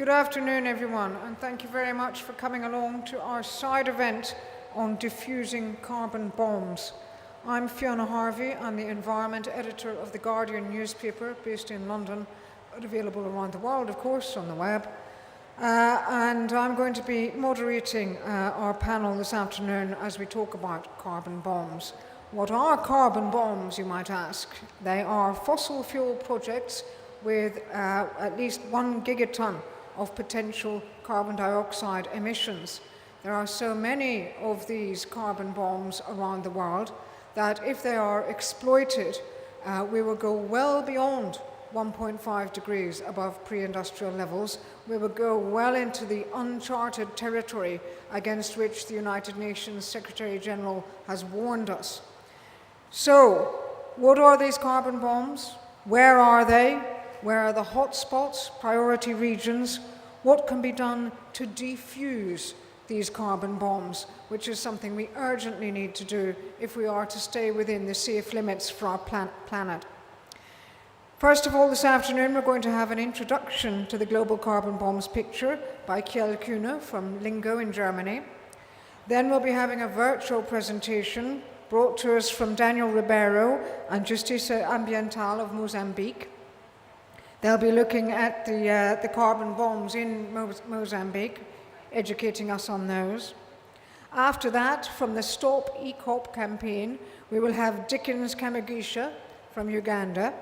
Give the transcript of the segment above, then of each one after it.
Good afternoon, everyone, and thank you very much for coming along to our side event on diffusing carbon bombs. I'm Fiona Harvey. I'm the environment editor of The Guardian newspaper, based in London, but available around the world, of course, on the web. And I'm going to be moderating our panel this afternoon as we talk about carbon bombs. What are carbon bombs, you might ask? They are fossil fuel projects with at least 1 gigaton of potential carbon dioxide emissions. There are so many of these carbon bombs around the world that if they are exploited, we will go well beyond 1.5 degrees above pre-industrial levels. We will go well into the uncharted territory against which the United Nations Secretary General has warned us. So, what are these carbon bombs? Where are they? Where are the hotspots, priority regions? What can be done to defuse these carbon bombs, which is something we urgently need to do if we are to stay within the safe limits for our planet. First of all, this afternoon we're going to have an introduction to the global carbon bombs picture by Kjell Kühne from LINGO in Germany. Then we'll be having a virtual presentation brought to us from Daniel Ribeiro and Justica Ambiental of Mozambique. They'll be looking at the carbon bombs in Mozambique, educating us on those. After that, from the Stop ECOP campaign, we will have Dickens Kamagisha from Uganda,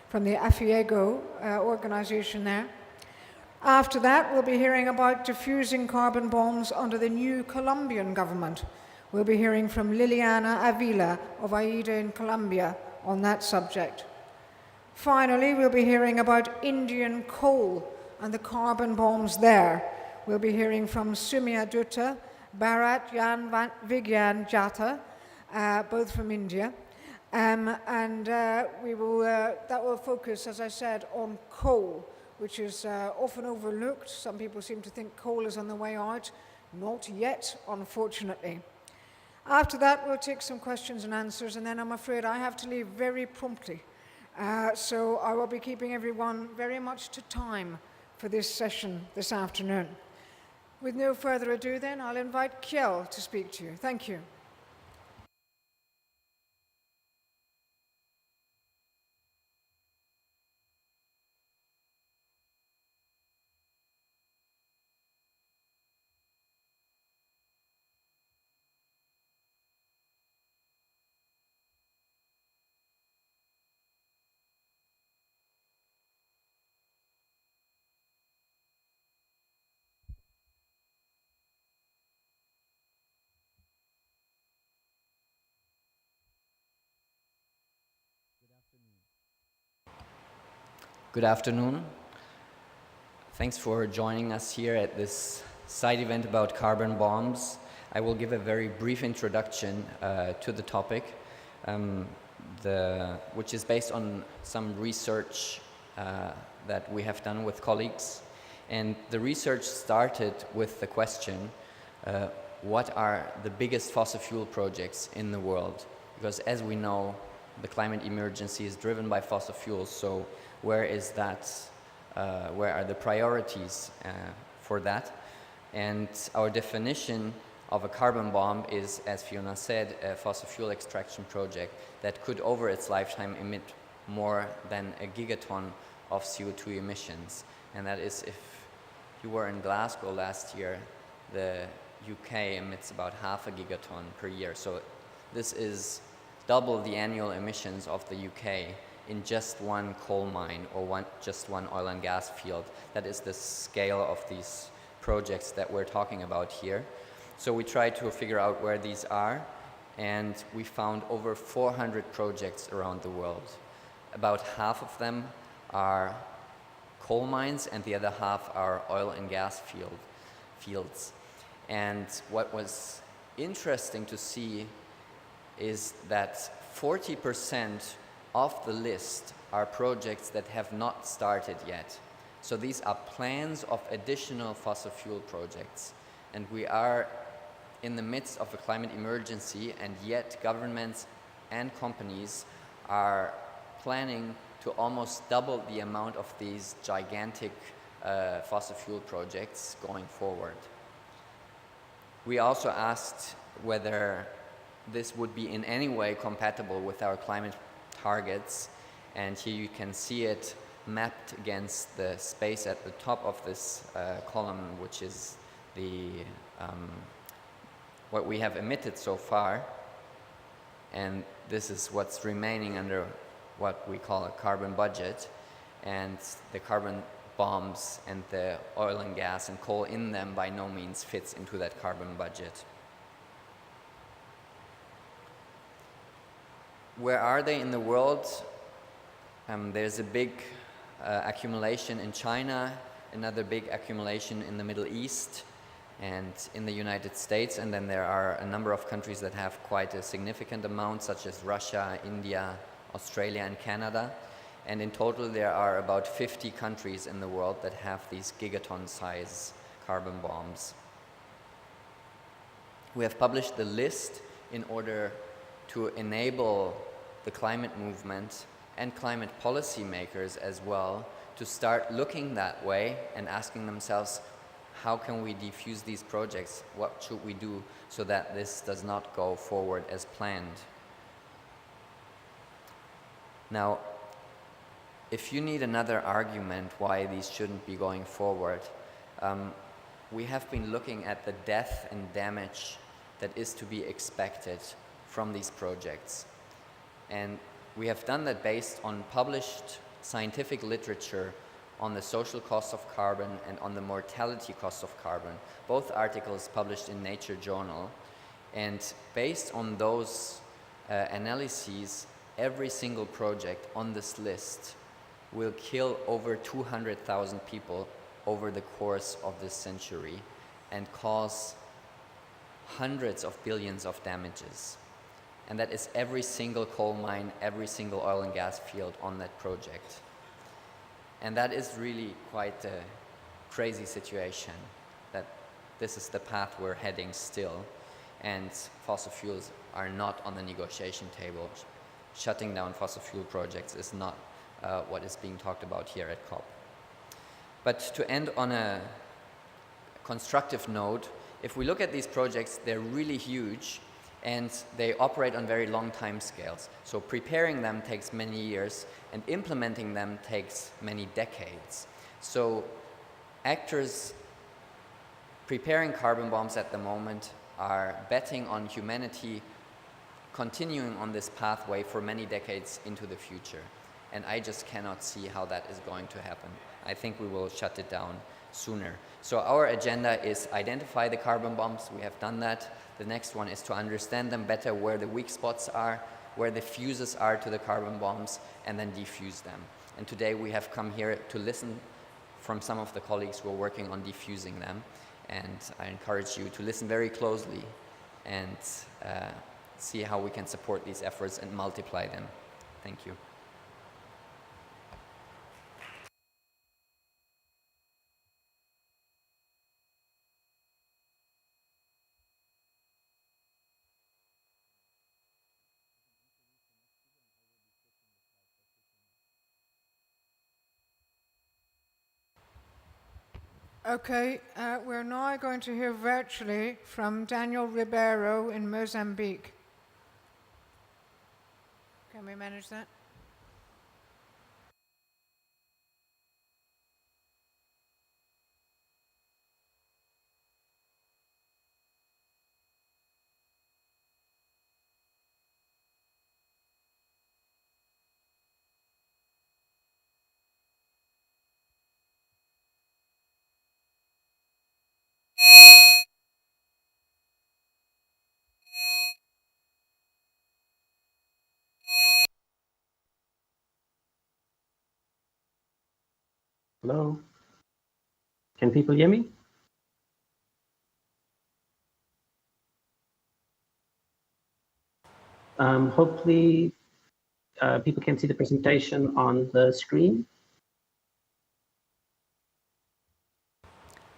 from the AFIEGO organization there. After that, we'll be hearing about diffusing carbon bombs under the new Colombian government. We'll be hearing from Liliana Avila of AIDA in Colombia on that subject. Finally, we'll be hearing about Indian coal and the carbon bombs there. We'll be hearing from Sumya Dutta, Bharat Yan Vigyan Jata, both from India. That will focus, as I said, on coal, which is often overlooked. Some people seem to think coal is on the way out. Not yet, unfortunately. After that, we'll take some questions and answers, and then I'm afraid I have to leave very promptly. So I will be keeping everyone very much to time for this session this afternoon. With no further ado then, I'll invite Kjell to speak to you. Thank you. Good afternoon. Thanks for joining us here at this side event about carbon bombs. I will give a very brief introduction to the topic, which is based on some research that we have done with colleagues. And the research started with the question, what are the biggest fossil fuel projects in the world? Because as we know, the climate emergency is driven by fossil fuels, so where is that, where are the priorities for that? And our definition of a carbon bomb is, as Fiona said, a fossil fuel extraction project that could over its lifetime emit more than a gigaton of CO2 emissions. And that is, if you were in Glasgow last year, the UK emits about half a gigaton per year. So this is double the annual emissions of the UK in just one coal mine or just one oil and gas field. That is the scale of these projects that we're talking about here. So we tried to figure out where these are, and we found over 400 projects around the world. About half of them are coal mines and the other half are oil and gas fields. And what was interesting to see is that 40% of the list are projects that have not started yet. So these are plans of additional fossil fuel projects. And we are in the midst of a climate emergency, and yet governments and companies are planning to almost double the amount of these gigantic fossil fuel projects going forward. We also asked whether this would be in any way compatible with our climate targets, and here you can see it mapped against the space at the top of this column, which is the what we have emitted so far, and this is what's remaining under what we call a carbon budget, and the carbon bombs and the oil and gas and coal in them by no means fits into that carbon budget. Where are they in the world? There's a big accumulation in China, another big accumulation in the Middle East and in the United States, and then there are a number of countries that have quite a significant amount, such as Russia, India, Australia and Canada. And in total there are about 50 countries in the world that have these gigaton size carbon bombs. We have published the list in order to enable the climate movement and climate policy makers as well to start looking that way and asking themselves, how can we defuse these projects? What should we do so that this does not go forward as planned? Now, if you need another argument why these shouldn't be going forward, we have been looking at the death and damage that is to be expected from these projects. And we have done that based on published scientific literature on the social cost of carbon and on the mortality cost of carbon, both articles published in Nature journal. And based on those analyses, every single project on this list will kill over 200,000 people over the course of this century and cause hundreds of billions of damages. And that is every single coal mine, every single oil and gas field on that project. And that is really quite a crazy situation, that this is the path we're heading still, and fossil fuels are not on the negotiation table. Shutting down fossil fuel projects is not what is being talked about here at COP. But to end on a constructive note, if we look at these projects, they're really huge and they operate on very long time scales. So preparing them takes many years and implementing them takes many decades. So actors preparing carbon bombs at the moment are betting on humanity continuing on this pathway for many decades into the future. And I just cannot see how that is going to happen. I think we will shut it down sooner. So our agenda is identify the carbon bombs. We have done that. The next one is to understand them better, where the weak spots are, where the fuses are to the carbon bombs, and then defuse them. And today we have come here to listen from some of the colleagues who are working on defusing them. And I encourage you to listen very closely and see how we can support these efforts and multiply them. Thank you. Okay, we're now going to hear virtually from Daniel Ribeiro in Mozambique. Can we manage that? Hello? Can people hear me? Hopefully, people can see the presentation on the screen.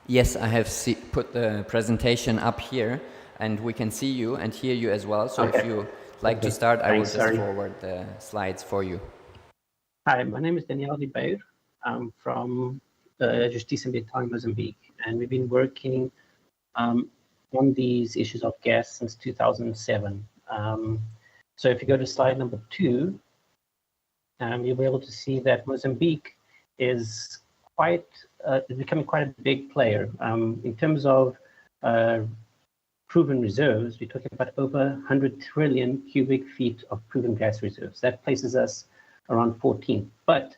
Yes, I have put the presentation up here, and we can see you and hear you as well. So if you like to start, I will just forward the slides for you. Hi, my name is Daniel Ribeiro. I'm from Justica Ambiental in Mozambique, and we've been working on these issues of gas since 2007. So if you go to slide number 2, you'll be able to see that Mozambique is becoming quite a big player. In terms of proven reserves, we're talking about over 100 trillion cubic feet of proven gas reserves. That places us around 14th. But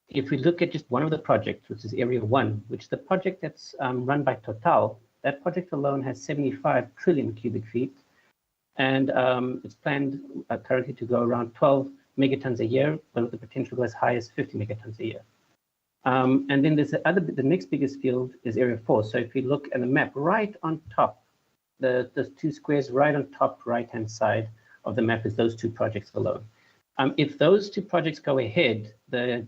if we look at just one of the projects, which is Area 1, which is the project that's run by Total, that project alone has 75 trillion cubic feet. And it's planned currently to go around 12 megatons a year, but with the potential to go as high as 50 megatons a year. And then there's the next biggest field is Area 4. So if you look at the map, right on top, the 2 squares right on top right-hand side of the map is those 2 projects alone. If those 2 projects go ahead, the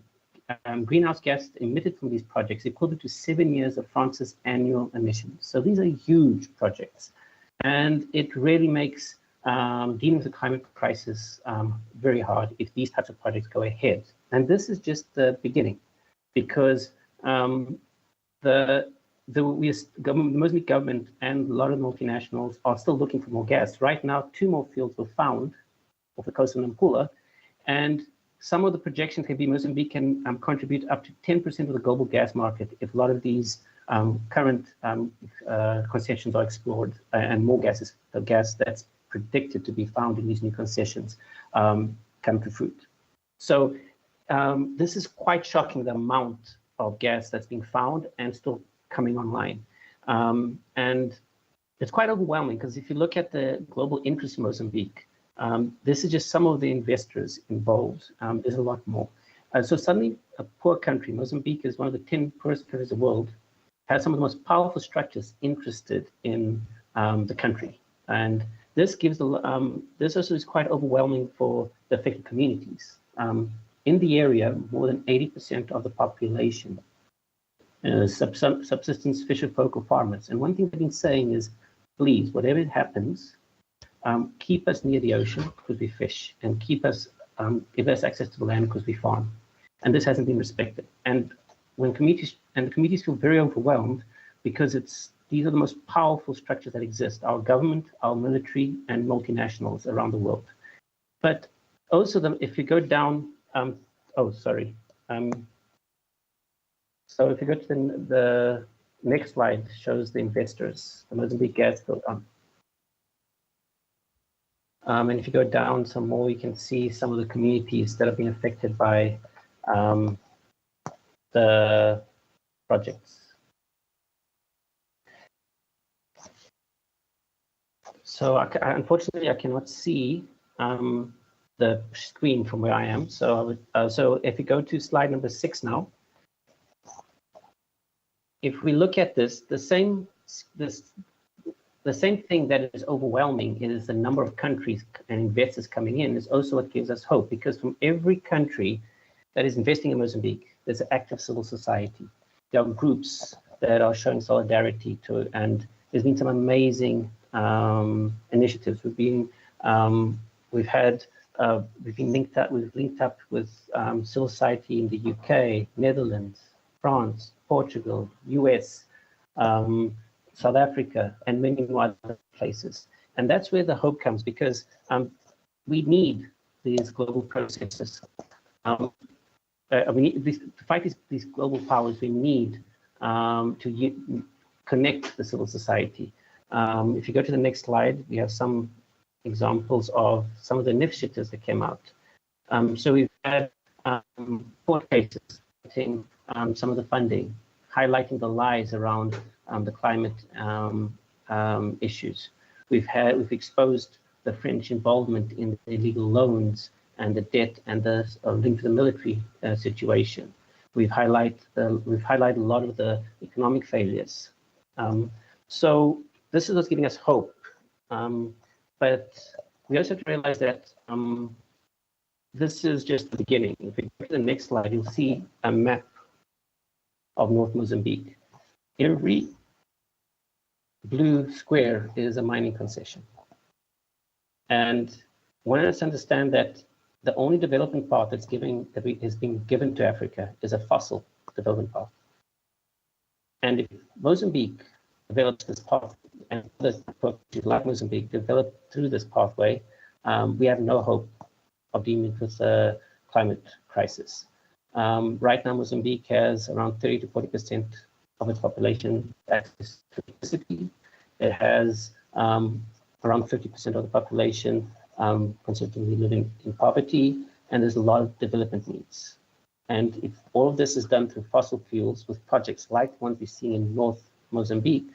greenhouse gas emitted from these projects equivalent to 7 years of France's annual emissions. So these are huge projects. And it really makes dealing with the climate crisis very hard if these types of projects go ahead. And this is just the beginning, because the Mozambique government and a lot of multinationals are still looking for more gas. Right now, 2 more fields were found off the coast of Nampula, and some of the projections can be Mozambique can contribute up to 10% of the global gas market if a lot of these current concessions are explored and more the gas that's predicted to be found in these new concessions come to fruit. So this is quite shocking, the amount of gas that's being found and still coming online. And it's quite overwhelming, because if you look at the global interest in Mozambique, this is just some of the investors involved. There's a lot more. So suddenly a poor country, Mozambique is one of the 10 poorest countries in the world, has some of the most powerful structures interested in the country. And this gives this also is quite overwhelming for the affected communities. In the area, more than 80% of the population subsistence fisher folk or farmers. And one thing they've been saying is, please, whatever happens, keep us near the ocean because we fish, and give us access to the land because we farm. And this hasn't been respected. And when communities feel very overwhelmed, because these are the most powerful structures that exist: our government, our military, and multinationals around the world. But also, if you go down, so if you go to the next slide, shows the investors, the Mozambique gas field. And if you go down some more, you can see some of the communities that have been affected by the projects. So unfortunately, I cannot see the screen from where I am. So so if you go to slide number 6 now, if we look at this, the same thing that is overwhelming is the number of countries and investors coming in is also what gives us hope, because from every country that is investing in Mozambique, there's an active civil society. There are groups that are showing solidarity and there's been some amazing initiatives. We've been linked up with civil society in the UK, Netherlands, France, Portugal, US, South Africa, and many more other places. And that's where the hope comes, because we need these global processes. We need to fight these global powers. We need to connect the civil society. If you go to the next slide, we have some examples of some of the initiatives that came out. So we've had court cases, some of the funding, highlighting the lies around the climate issues. We've exposed the French involvement in the illegal loans and the debt and the link to the military situation. We've highlighted a lot of the economic failures. So this is what's giving us hope. But we also have to realize that this is just the beginning. If we go to the next slide, you'll see a map of North Mozambique. Every blue square is a mining concession. And one has to understand that the only development path has been given to Africa is a fossil development path. And if Mozambique develops this path, and other countries like Mozambique develop through this pathway, we have no hope of dealing with the climate crisis. Right now, Mozambique has around 30 to 40% of its population access to electricity. It has around 50% of the population consistently living in poverty, and there's a lot of development needs. And if all of this is done through fossil fuels with projects like the ones we see in North Mozambique,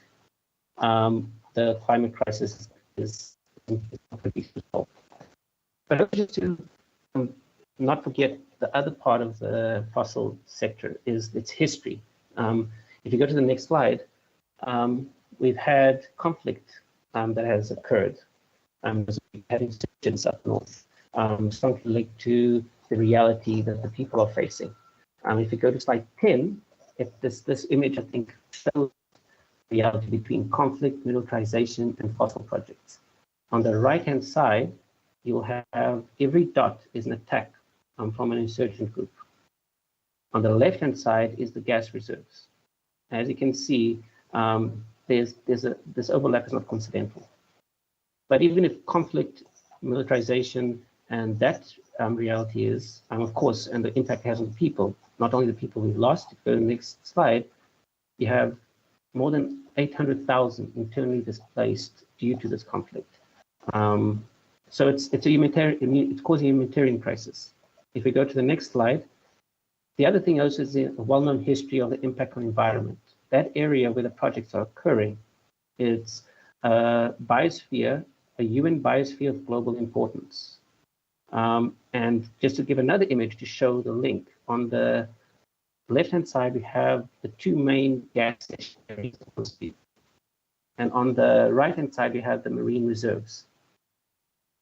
the climate crisis is not going to be solved. But just to not forget, the other part of the fossil sector is its history. If you go to the next slide, we've had conflict that has occurred. Having situations up north, strongly linked to the reality that the people are facing. If you go to slide 10, this image, I think, shows the reality between conflict, militarization, and fossil projects. On the right-hand side, you'll have every dot is an attack from an insurgent group. On the left-hand side is the gas reserves. As you can see, this overlap is not coincidental. But even if conflict, militarization, and that reality is, of course, and the impact it has on the people, not only the people we've lost. If you go to the next slide, you have more than 800,000 internally displaced due to this conflict. So it's a humanitarian, it's causing a humanitarian crisis. If we go to the next slide, the other thing also is a well-known history of the impact on environment. That area where the projects are occurring, it's a biosphere, a UN biosphere of global importance. And just to give another image to show the link, on the left-hand side, we have the two main gas stations. And on the right-hand side, we have the marine reserves.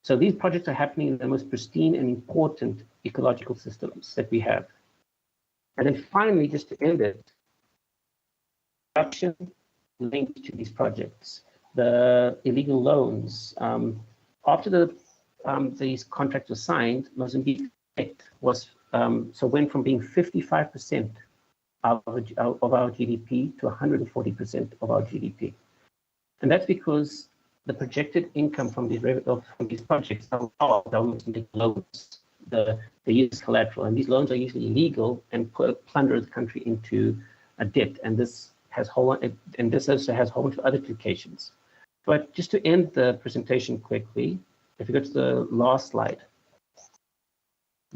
So these projects are happening in the most pristine and important ecological systems that we have. And then finally, just to end it, corruption linked to these projects, the illegal loans. After these contracts were signed, Mozambique was went from being 55% of our GDP to 140% of our GDP, and that's because the projected income from these projects are government loans. They use collateral, and these loans are usually illegal and plunder the country into a debt. And this also has a whole bunch of other implications. But just to end the presentation quickly, if you go to the last slide,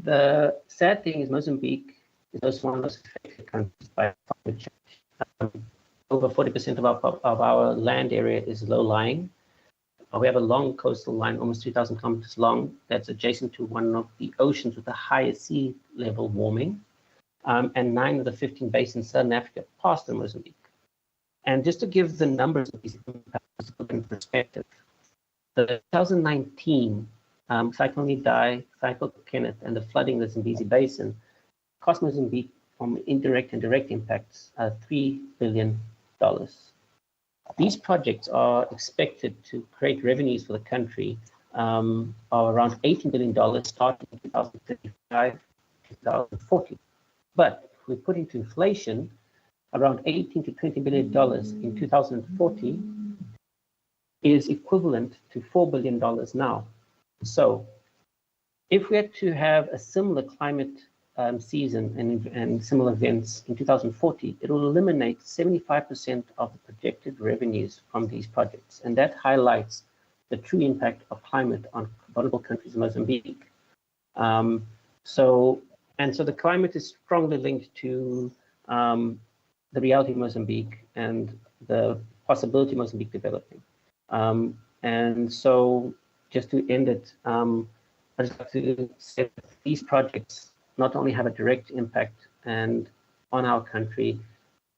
the sad thing is Mozambique is also one of those affected countries by climate change. Over 40% of our land area is low-lying. We have a long coastal line, almost 3,000 kilometers long, that's adjacent to one of the oceans with the highest sea level warming. And 9 of the 15 basins in Southern Africa pass through Mozambique. And just to give the numbers of these impacts in perspective, the 2019 Cyclone Idai, Cyclone Kenneth, and the flooding in the Zambezi Basin cost Mozambique from indirect and direct impacts $3 billion. These projects are expected to create revenues for the country of around $18 billion starting in 2035, 2040. But if we put into inflation, around $18 to $20 billion in 2040 is equivalent to $4 billion now. So if we had to have a similar climate season and similar events in 2040, it will eliminate 75% of the projected revenues from these projects. And that highlights the true impact of climate on vulnerable countries in Mozambique. So the climate is strongly linked to the reality of Mozambique and the possibility of Mozambique developing. And so just to end it, I'd like to say that these projects not only have a direct impact and on our country,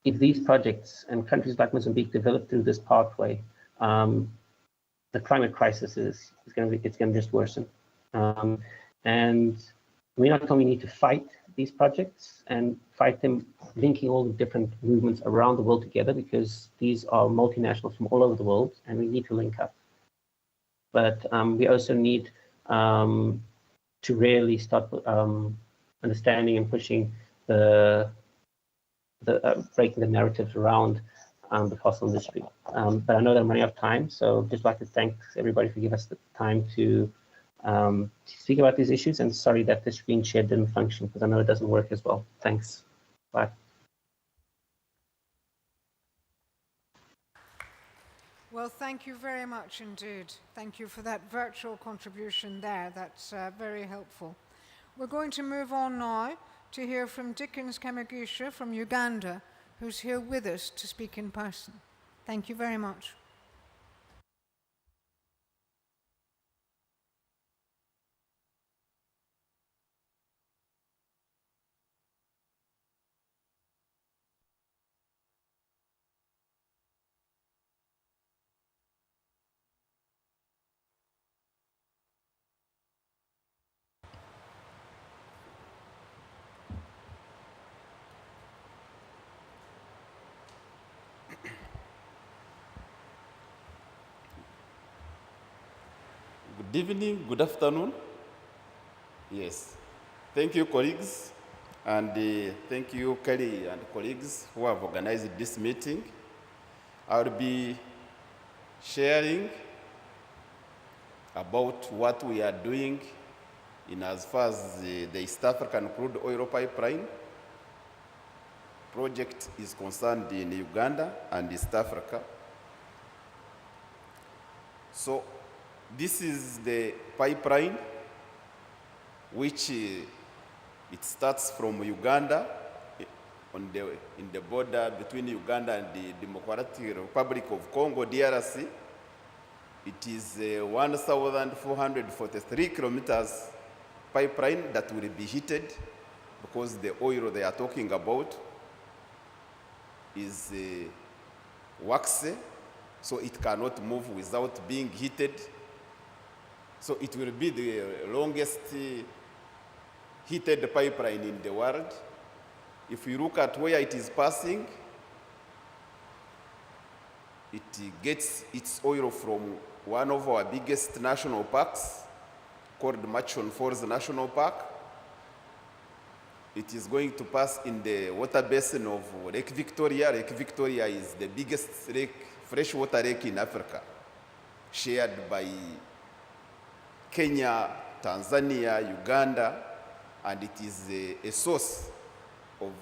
if these projects and countries like Mozambique develop through this pathway, the climate crisis is going to just worsen. And we not only need to fight these projects and fight them, linking all the different movements around the world together, because these are multinationals from all over the world, and we need to link up. But we also need to really start understanding and pushing the breaking the narratives around the fossil industry. But I know that I'm running out of time, so just like to thank everybody for giving us the time to speak about these issues. And sorry that the screen share didn't function because I know it doesn't work as well. Thanks. Bye. Well, thank you very much indeed. Thank you for that virtual contribution there. That's very helpful. We're going to move on now to hear from Dickens Kamagisha from Uganda, who's here with us to speak in person. Thank you very much. Good evening, good afternoon. Yes. Thank you, colleagues. And thank you, Kelly and colleagues who have organized this meeting. I'll be sharing about what we are doing in as far as the East African crude oil pipeline project is concerned in Uganda and East Africa. So this is the pipeline which it starts from Uganda in the border between Uganda and the Democratic Republic of Congo, DRC. It is 1,443 kilometers pipeline that will be heated because the oil they are talking about is waxy, so it cannot move without being heated. So it will be the longest heated pipeline in the world. If you look at where it is passing, it gets its oil from one of our biggest national parks called Machon Falls National Park. It is going to pass in the water basin of Lake Victoria. Lake Victoria is the biggest freshwater lake in Africa, shared by Kenya, Tanzania, Uganda, and it is a source of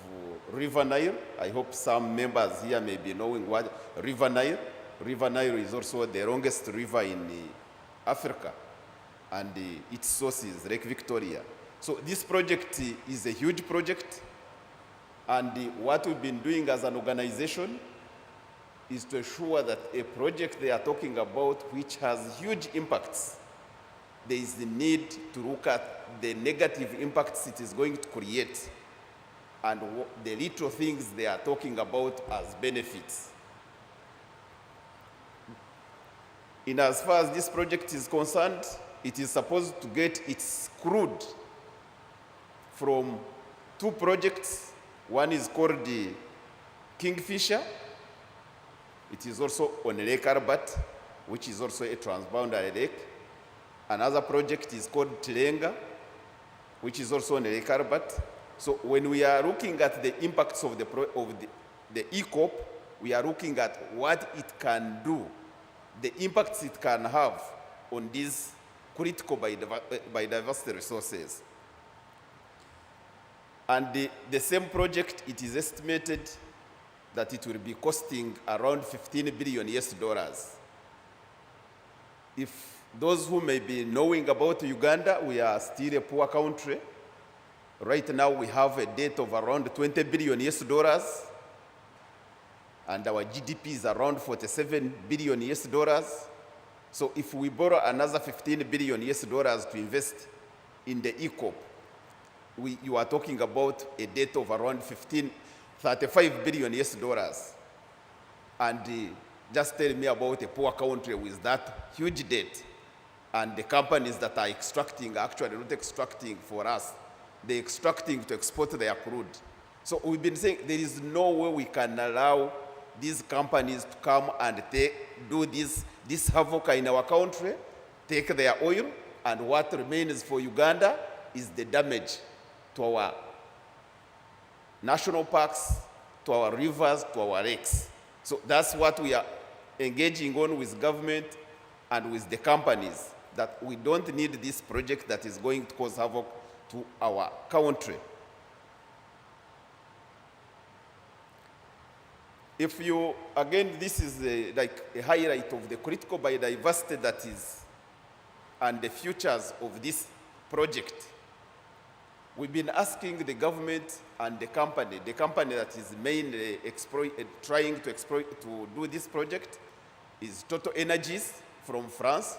River Nile. I hope some members here may be knowing what River Nile. River Nile is also the longest river in Africa, and its source is Lake Victoria. So this project is a huge project, and what we've been doing as an organization is to ensure that a project they are talking about which has huge impacts, there is the need to look at the negative impacts it is going to create and the little things they are talking about as benefits. In as far as this project is concerned, it is supposed to get its crude from two projects. One is called the Kingfisher. It is also on Lake Albert, which is also a transboundary lake. Another project is called Tilenga, which is also on Lake Albert. So when we are looking at the impacts of the ECOP, we are looking at what it can do, the impacts it can have on these critical biodiversity resources. And the same project, it is estimated that it will be costing around $15 billion US. If those who may be knowing about Uganda, we are still a poor country. Right now we have a debt of around $20 billion US, and our GDP is around $47 billion US. So if we borrow another $15 billion US to invest in the ECOP, you are talking about a debt of around $35 billion US. And just tell me about a poor country with that huge debt. And the companies that are extracting, actually not extracting for us, they're extracting to export their crude. So we've been saying there is no way we can allow these companies to come and do this havoc in our country, take their oil, and what remains for Uganda is the damage to our national parks to our rivers, to our lakes. So that's what we are engaging on with government and with the companies, that we don't need this project that is going to cause havoc to our country. If you, again, this is like a highlight of the critical biodiversity that is, and the futures of this project. We've been asking the government and the company that is mainly trying to do this project is Total Energies from France.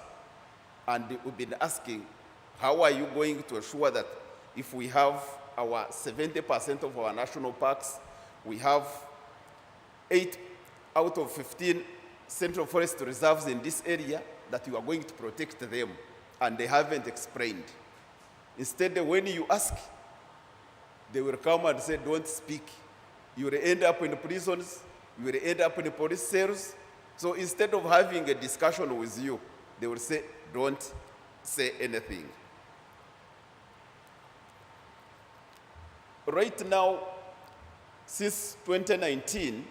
And we've been asking, how are you going to assure that if we have our 70% of our national parks, we have 8 out of 15 central forest reserves in this area, that you are going to protect them? And they haven't explained. Instead, when you ask, they will come and say, don't speak. You will end up in prisons, you will end up in police cells. So instead of having a discussion with you, they will say, don't say anything. Right now, since 2019,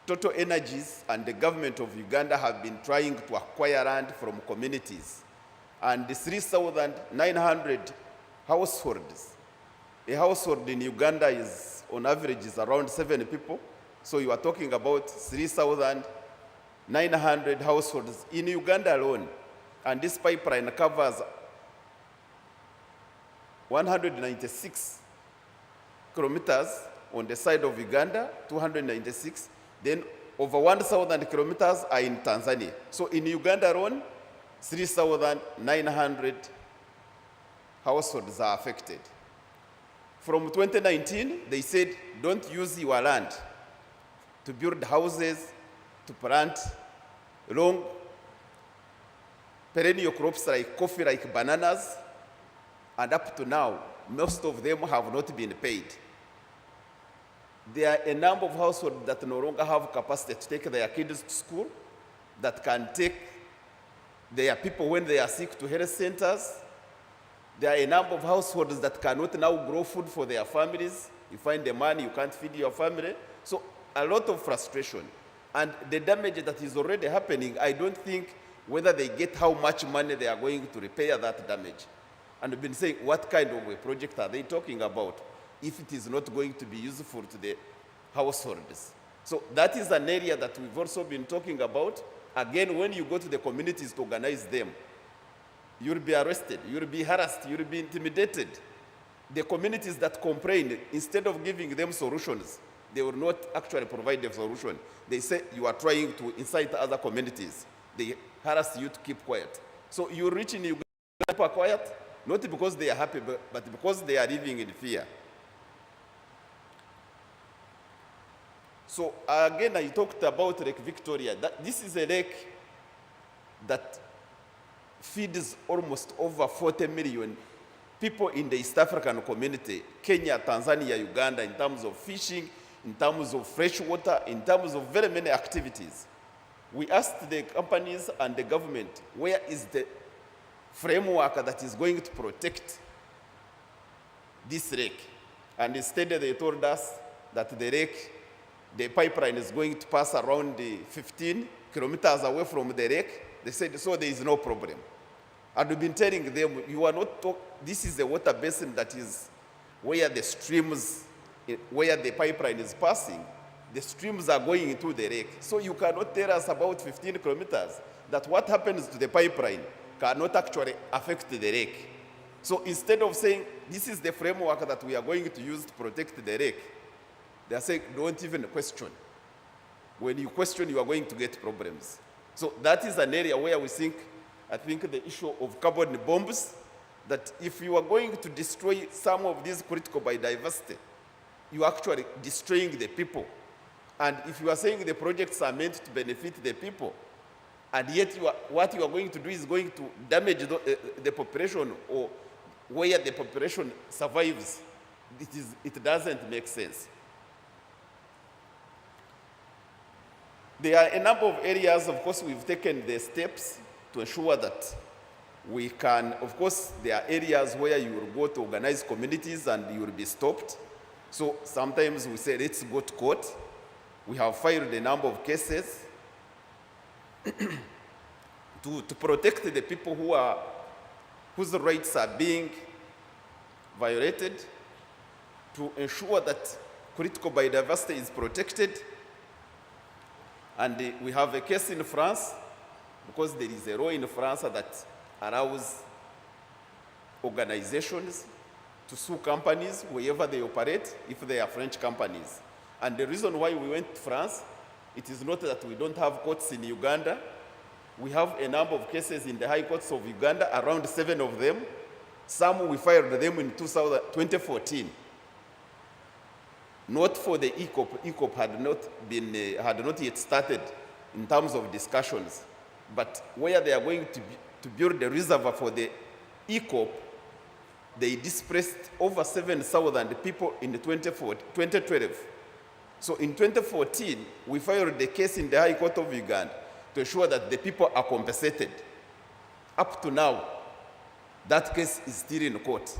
Total Energies and the government of Uganda have been trying to acquire land from communities. And the 3,900 households. A household in Uganda is, on average, is around 7 people. So you are talking about 3,900 households in Uganda alone. And this pipeline covers 196 kilometers on the side of Uganda, 296. Then over 1,000 kilometers are in Tanzania. So in Uganda alone, 3,900 households are affected. From 2019, they said, don't use your land to build houses, to plant long perennial crops like coffee, like bananas, and up to now, most of them have not been paid. There are a number of households that no longer have capacity to take their kids to school, that can take their people when they are sick to health centers. There are a number of households that cannot now grow food for their families. You find the money, you can't feed your family. So a lot of frustration. And the damage that is already happening, I don't think whether they get how much money they are going to repair that damage. And we've been saying, what kind of a project are they talking about if it is not going to be useful to the households? So that is an area that we've also been talking about. Again, when you go to the communities to organize them, you'll be arrested, you'll be harassed, you'll be intimidated. The communities that complain, instead of giving them solutions, they will not actually provide the solution. They say you are trying to incite other communities. They harass you to keep quiet. So you reach in Uganda, people are quiet, not because they are happy, but because they are living in fear. So again, I talked about Lake Victoria. This is a lake that feeds almost over 40 million people in the East African community, Kenya, Tanzania, Uganda, in terms of fishing, in terms of fresh water, in terms of very many activities. We asked the companies and the government, where is the framework that is going to protect this lake? And instead they told us that the lake, the pipeline is going to pass around the 15 kilometers away from the lake. They said, so there is no problem. And we've been telling them, you are not this is the water basin that is where the streams, where the pipeline is passing, the streams are going into the lake. So you cannot tell us about 15 kilometers, that what happens to the pipeline cannot actually affect the lake. So instead of saying, this is the framework that we are going to use to protect the lake, they are saying, don't even question. When you question, you are going to get problems. So that is an area where we think, I think the issue of carbon bombs, that if you are going to destroy some of these critical biodiversity, you are actually destroying the people. And if you are saying the projects are meant to benefit the people, and yet what you are going to do is going to damage the population, or where the population survives, it doesn't make sense. There are a number of areas, of course, we've taken the steps to ensure that we can, of course, there are areas where you will go to organize communities and you will be stopped. So sometimes we say, let's go to court. We have filed a number of cases to protect the people whose rights are being violated, to ensure that critical biodiversity is protected. And we have a case in France, because there is a law in France that allows organizations to sue companies wherever they operate, if they are French companies. And the reason why we went to France, it is not that we don't have courts in Uganda. We have a number of cases in the high courts of Uganda, around 7 of them. Some we filed them in 2014. Not for the ECOP. ECOP had not yet started in terms of discussions. But where they are going to build the reservoir for the ECOP, they displaced over 7,000 people in 2012. So in 2014, we filed the case in the High Court of Uganda to ensure that the people are compensated. Up to now, that case is still in court.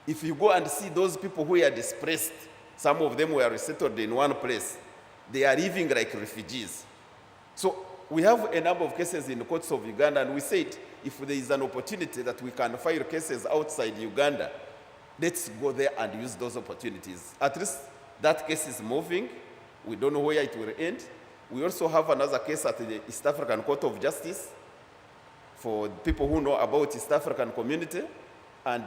If you go and see those people who are displaced, some of them were resettled in one place, they are living like refugees. So we have a number of cases in the courts of Uganda, and we said if there is an opportunity that we can file cases outside Uganda, let's go there and use those opportunities. At least that case is moving. We don't know where it will end. We also have another case at the East African Court of Justice for people who know about East African community. And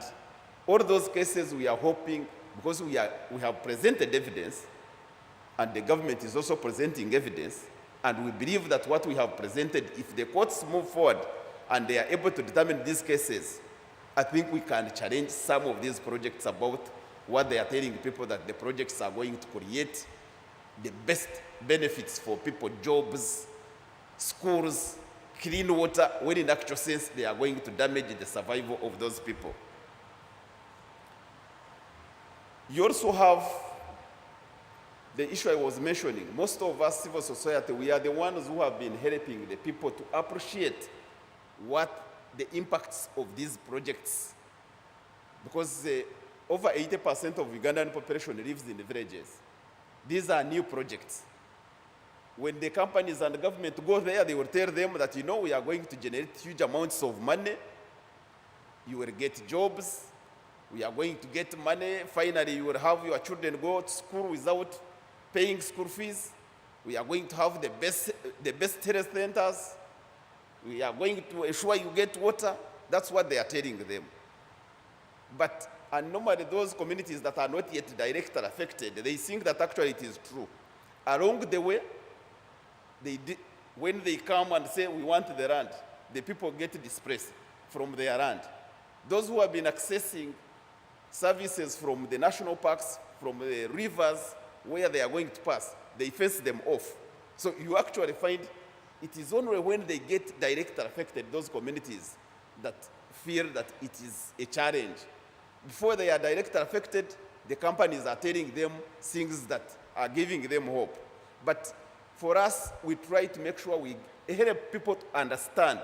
all those cases we are hoping, because we have presented evidence, and the government is also presenting evidence, and we believe that what we have presented, if the courts move forward and they are able to determine these cases, I think we can challenge some of these projects about what they are telling people, that the projects are going to create the best benefits for people, jobs, schools, clean water, when in actual sense they are going to damage the survival of those people. You also have the issue I was mentioning. Most of us, civil society, we are the ones who have been helping the people to appreciate what the impacts of these projects, because over 80% of Ugandan population lives in the villages. These are new projects. When the companies and the government go there, they will tell them that, you know, we are going to generate huge amounts of money. You will get jobs. We are going to get money. Finally, you will have your children go to school without paying school fees. We are going to have the best health centers. We are going to ensure you get water. That's what they are telling them. But and normally those communities that are not yet directly affected, they think that actually it is true. Along the way, when they come and say, we want the land, the people get displaced from their land. Those who have been accessing services from the national parks, from the rivers where they are going to pass, they fence them off. So you actually find it is only when they get directly affected, those communities, that feel that it is a challenge. Before they are directly affected, the companies are telling them things that are giving them hope. But for us, we try to make sure we help people to understand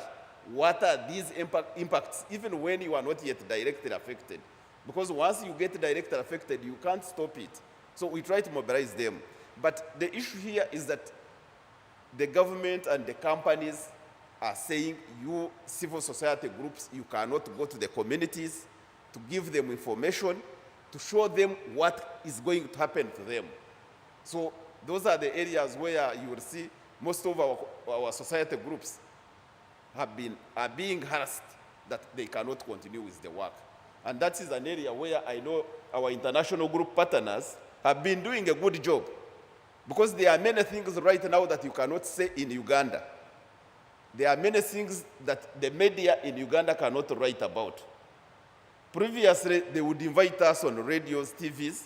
what are these impacts, even when you are not yet directly affected. Because once you get directly affected, you can't stop it. So we try to mobilize them. But the issue here is that the government and the companies are saying, you civil society groups, you cannot go to the communities to give them information, to show them what is going to happen to them. So those are the areas where you will see most of our society groups are being harassed, that they cannot continue with the work. And that is an area where I know our international group partners have been doing a good job, because there are many things right now that you cannot say in Uganda. There are many things that the media in Uganda cannot write about. Previously, they would invite us on radios, TVs.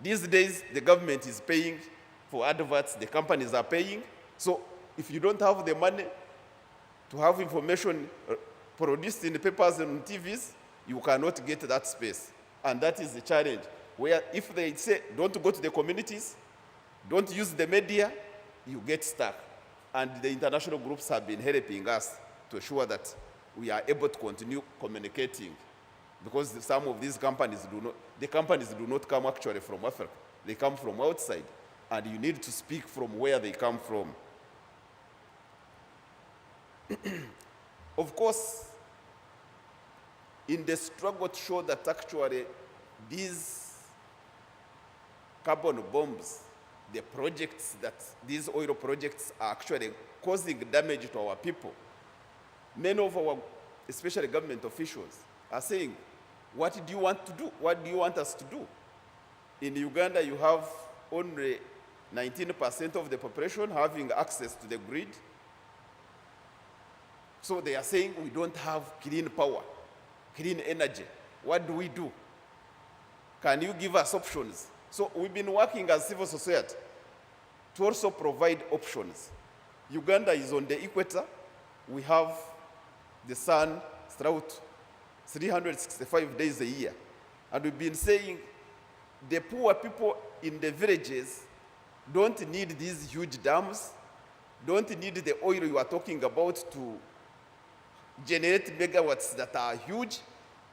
These days, the government is paying for adverts, the companies are paying. So if you don't have the money to have information produced in the papers and TVs, you cannot get that space. And that is the challenge, where if they say, don't go to the communities, don't use the media, you get stuck. And the international groups have been helping us to ensure that we are able to continue communicating because some of these companies do not come actually from Africa. They come from outside, and you need to speak from where they come from. Of course, in the struggle to show that actually these carbon bombs, the projects that these oil projects are actually causing damage to our people, many of our, especially government officials, are saying, what do you want to do? What do you want us to do? In Uganda, you have only 19% of the population having access to the grid. So they are saying we don't have clean power, clean energy. What do we do? Can you give us options? So we've been working as civil society to also provide options. Uganda is on the equator. We have the sun throughout 365 days a year. And we've been saying the poor people in the villages don't need these huge dams, don't need the oil you are talking about to generate megawatts that are huge.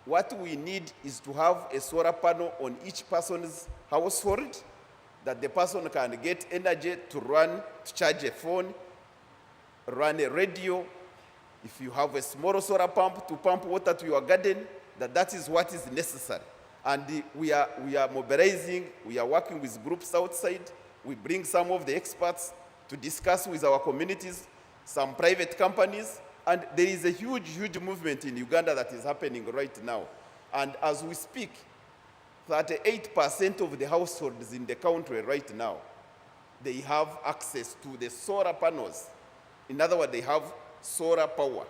What we need is to have a solar panel on each person's household, that the person can get energy to run, to charge a phone, run a radio. If you have a small solar pump to pump water to your garden, that is what is necessary. And we are mobilizing, we are working with groups outside. We bring some of the experts to discuss with our communities, some private companies, and there is a huge, huge movement in Uganda that is happening right now. And as we speak, 38% of the households in the country right now, they have access to the solar panels. In other words, they have solar power.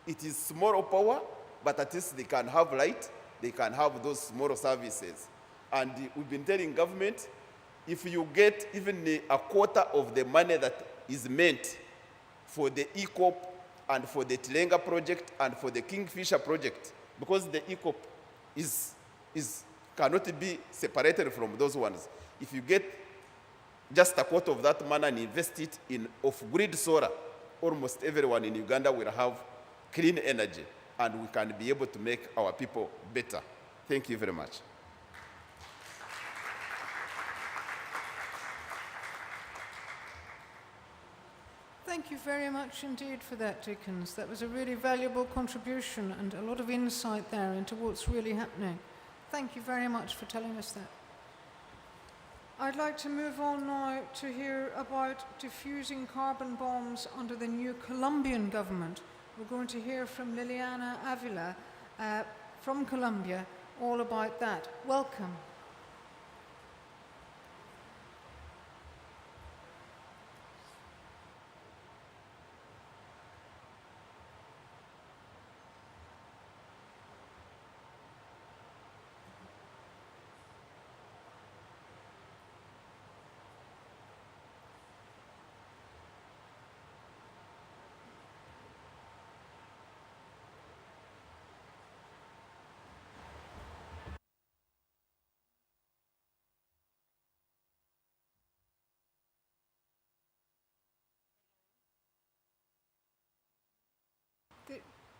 It is small power, but at least they can have light, they can have those small services. And we've been telling government, if you get even a quarter of the money that is meant for the ECOP and for the Tilenga project and for the Kingfisher project, because the ECOP cannot be separated from those ones. If you get just a quarter of that money and invest it in off-grid solar, almost everyone in Uganda will have clean energy, and we can be able to make our people better. Thank you very much. Thank you very much indeed for that, Dickens. That was a really valuable contribution and a lot of insight there into what's really happening. Thank you very much for telling us that. I'd like to move on now to hear about diffusing carbon bombs under the new Colombian government. We're going to hear from Liliana Avila from Colombia all about that. Welcome.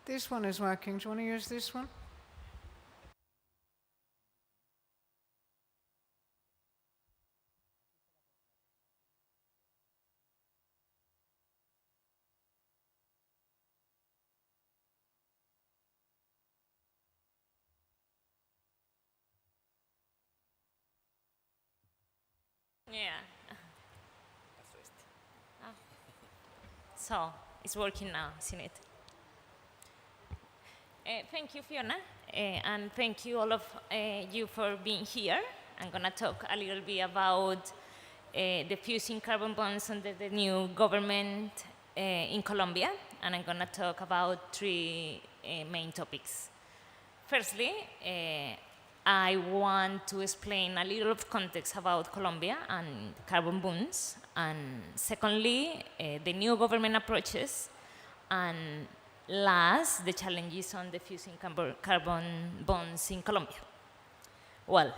This one is working. Do you want to use this one? Yeah. So it's working now, isn't it? Thank you, Fiona, and thank you all of you for being here. I'm going to talk a little bit about diffusing carbon bonds under the new government in Colombia, and I'm going to talk about three main topics. Firstly, I want to explain a little of context about Colombia and carbon bonds, and secondly, the new government approaches, and last, the challenges on diffusing carbon bonds in Colombia. Well,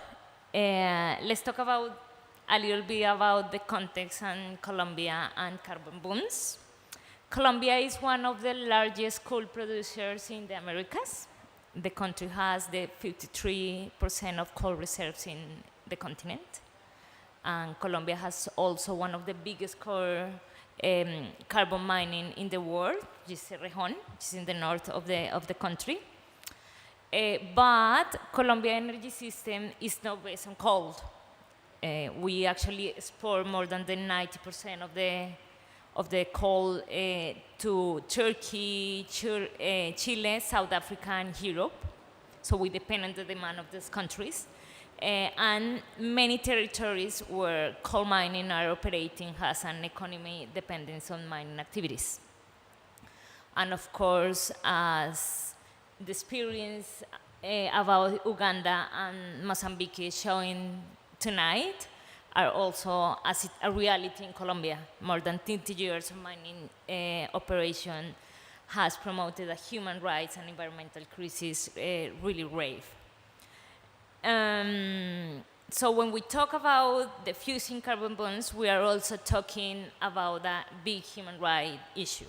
let's talk about a little bit about the context in Colombia and carbon bonds. Colombia is one of the largest coal producers in the Americas. The country has the 53% of coal reserves in the continent. And Colombia has also one of the biggest carbon mining in the world, which is Cerrejón, which is in the north of the country. But Colombia energy system is not based on coal. We actually export more than the 90% of the coal to Turkey, Chile, South Africa, and Europe. So we depend on the demand of these countries. And many territories where coal mining are operating has an economy dependence on mining activities. And of course, as the experience about Uganda and Mozambique is showing tonight, are also a reality in Colombia. More than 30 years of mining operation has promoted a human rights and environmental crisis really grave. So when we talk about diffusing carbon bonds, we are also talking about a big human rights issue.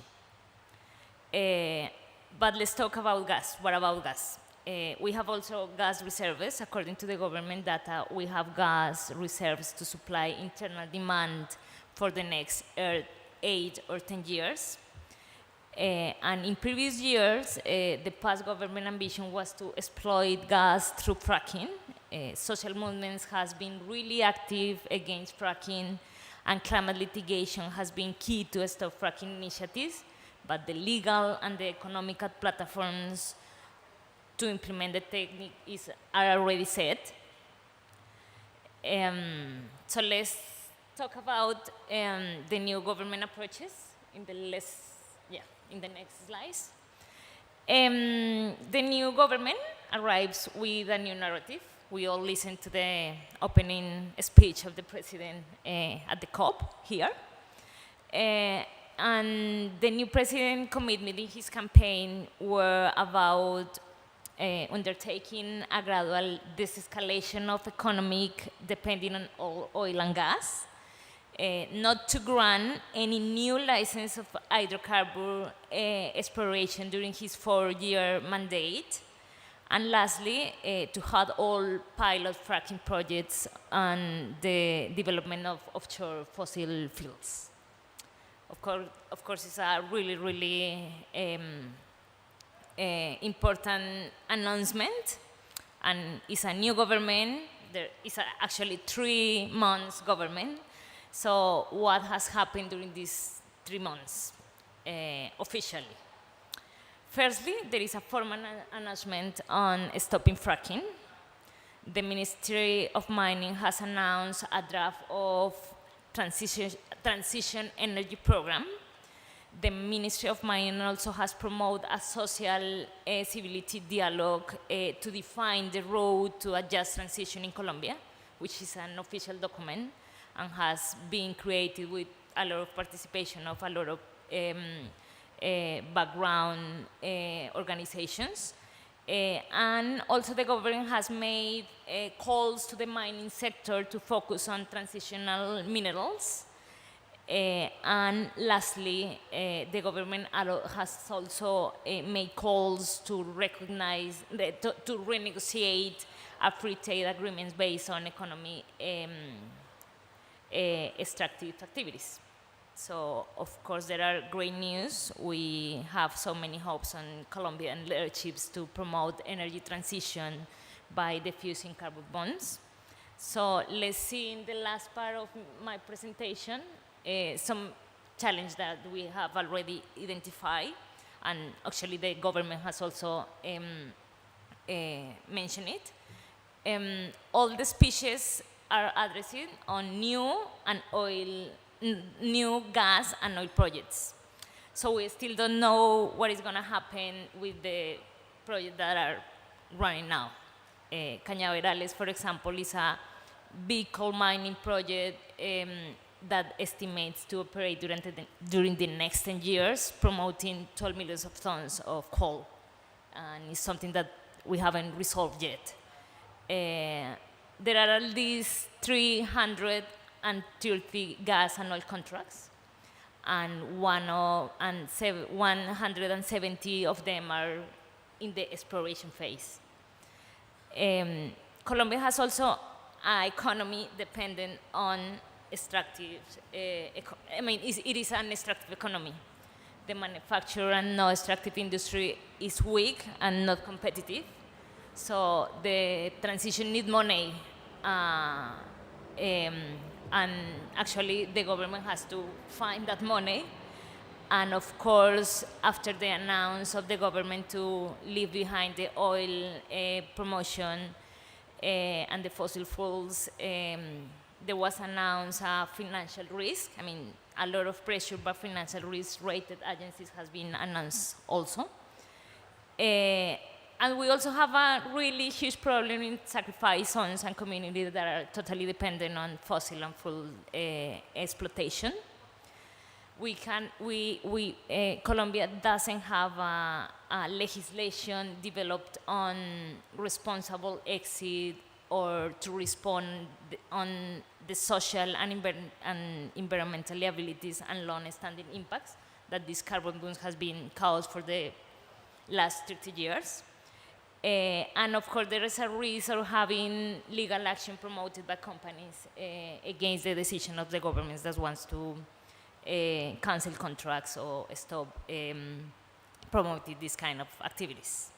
But let's talk about gas. What about gas? We have also gas reserves. According to the government data, we have gas reserves to supply internal demand for the next 8 or 10 years. And in previous years, the past government ambition was to exploit gas through fracking. Social movements has been really active against fracking, and climate litigation has been key to stop fracking initiatives, but the legal and the economical platforms to implement the technique are already set. So let's talk about the new government approaches in the next slides. The new government arrives with a new narrative. We all listened to the opening speech of the president at the COP here. And the new president commitment in his campaign were about undertaking a gradual desescalation of economic depending on oil and gas, not to grant any new license of hydrocarbon exploration during his 4-year mandate, and lastly, to halt all pilot fracking projects and the development of offshore fossil fuels. Of course, it's a really important announcement, and it's a new government. There is actually 3 months government. So what has happened during these 3 months officially? Firstly, there is a formal announcement on stopping fracking. The Ministry of Mining has announced a draft of transition energy program. The Ministry of Mining also has promoted a social civility dialogue to define the road to a just transition in Colombia, which is an official document and has been created with a lot of participation of a lot of background organizations. And also the government has made calls to the mining sector to focus on transitional minerals. And lastly, the government has also made calls to recognize, to renegotiate a free trade agreements based on economy extractive activities. So, of course, there are great news. We have so many hopes on Colombian leaderships to promote energy transition by diffusing carbon bonds. So let's see in the last part of my presentation some challenge that we have already identified, and actually the government has also mentioned it. All the species are addressing on new gas and oil projects. So we still don't know what is going to happen with the projects that are running now. Cañaverales, for example, is a big coal mining project that estimates to operate during the next 10 years, promoting 12 million tons of coal. And it's something that we haven't resolved yet. There are at least 330 gas and oil contracts, and 170 of them are in the exploration phase. Colombia has also an economy dependent on extractive, it is an extractive economy. The manufacture and non-extractive industry is weak and not competitive. So the transition needs money. And actually the government has to find that money. And of course, after the announce of the government to leave behind the oil promotion and the fossil fuels, there was announced a financial risk. I mean, a lot of pressure by financial risk rated agencies has been announced also. And we also have a really huge problem in sacrifice zones and communities that are totally dependent on fossil and fuel exploitation. Colombia doesn't have a legislation developed on responsible exit or to respond on the social and environmental liabilities and long-standing impacts that this carbon boom has been caused for the last 30 years. And of course, there is a risk of having legal action promoted by companies against the decision of the governments that wants to cancel contracts or stop promoting this kind of activities.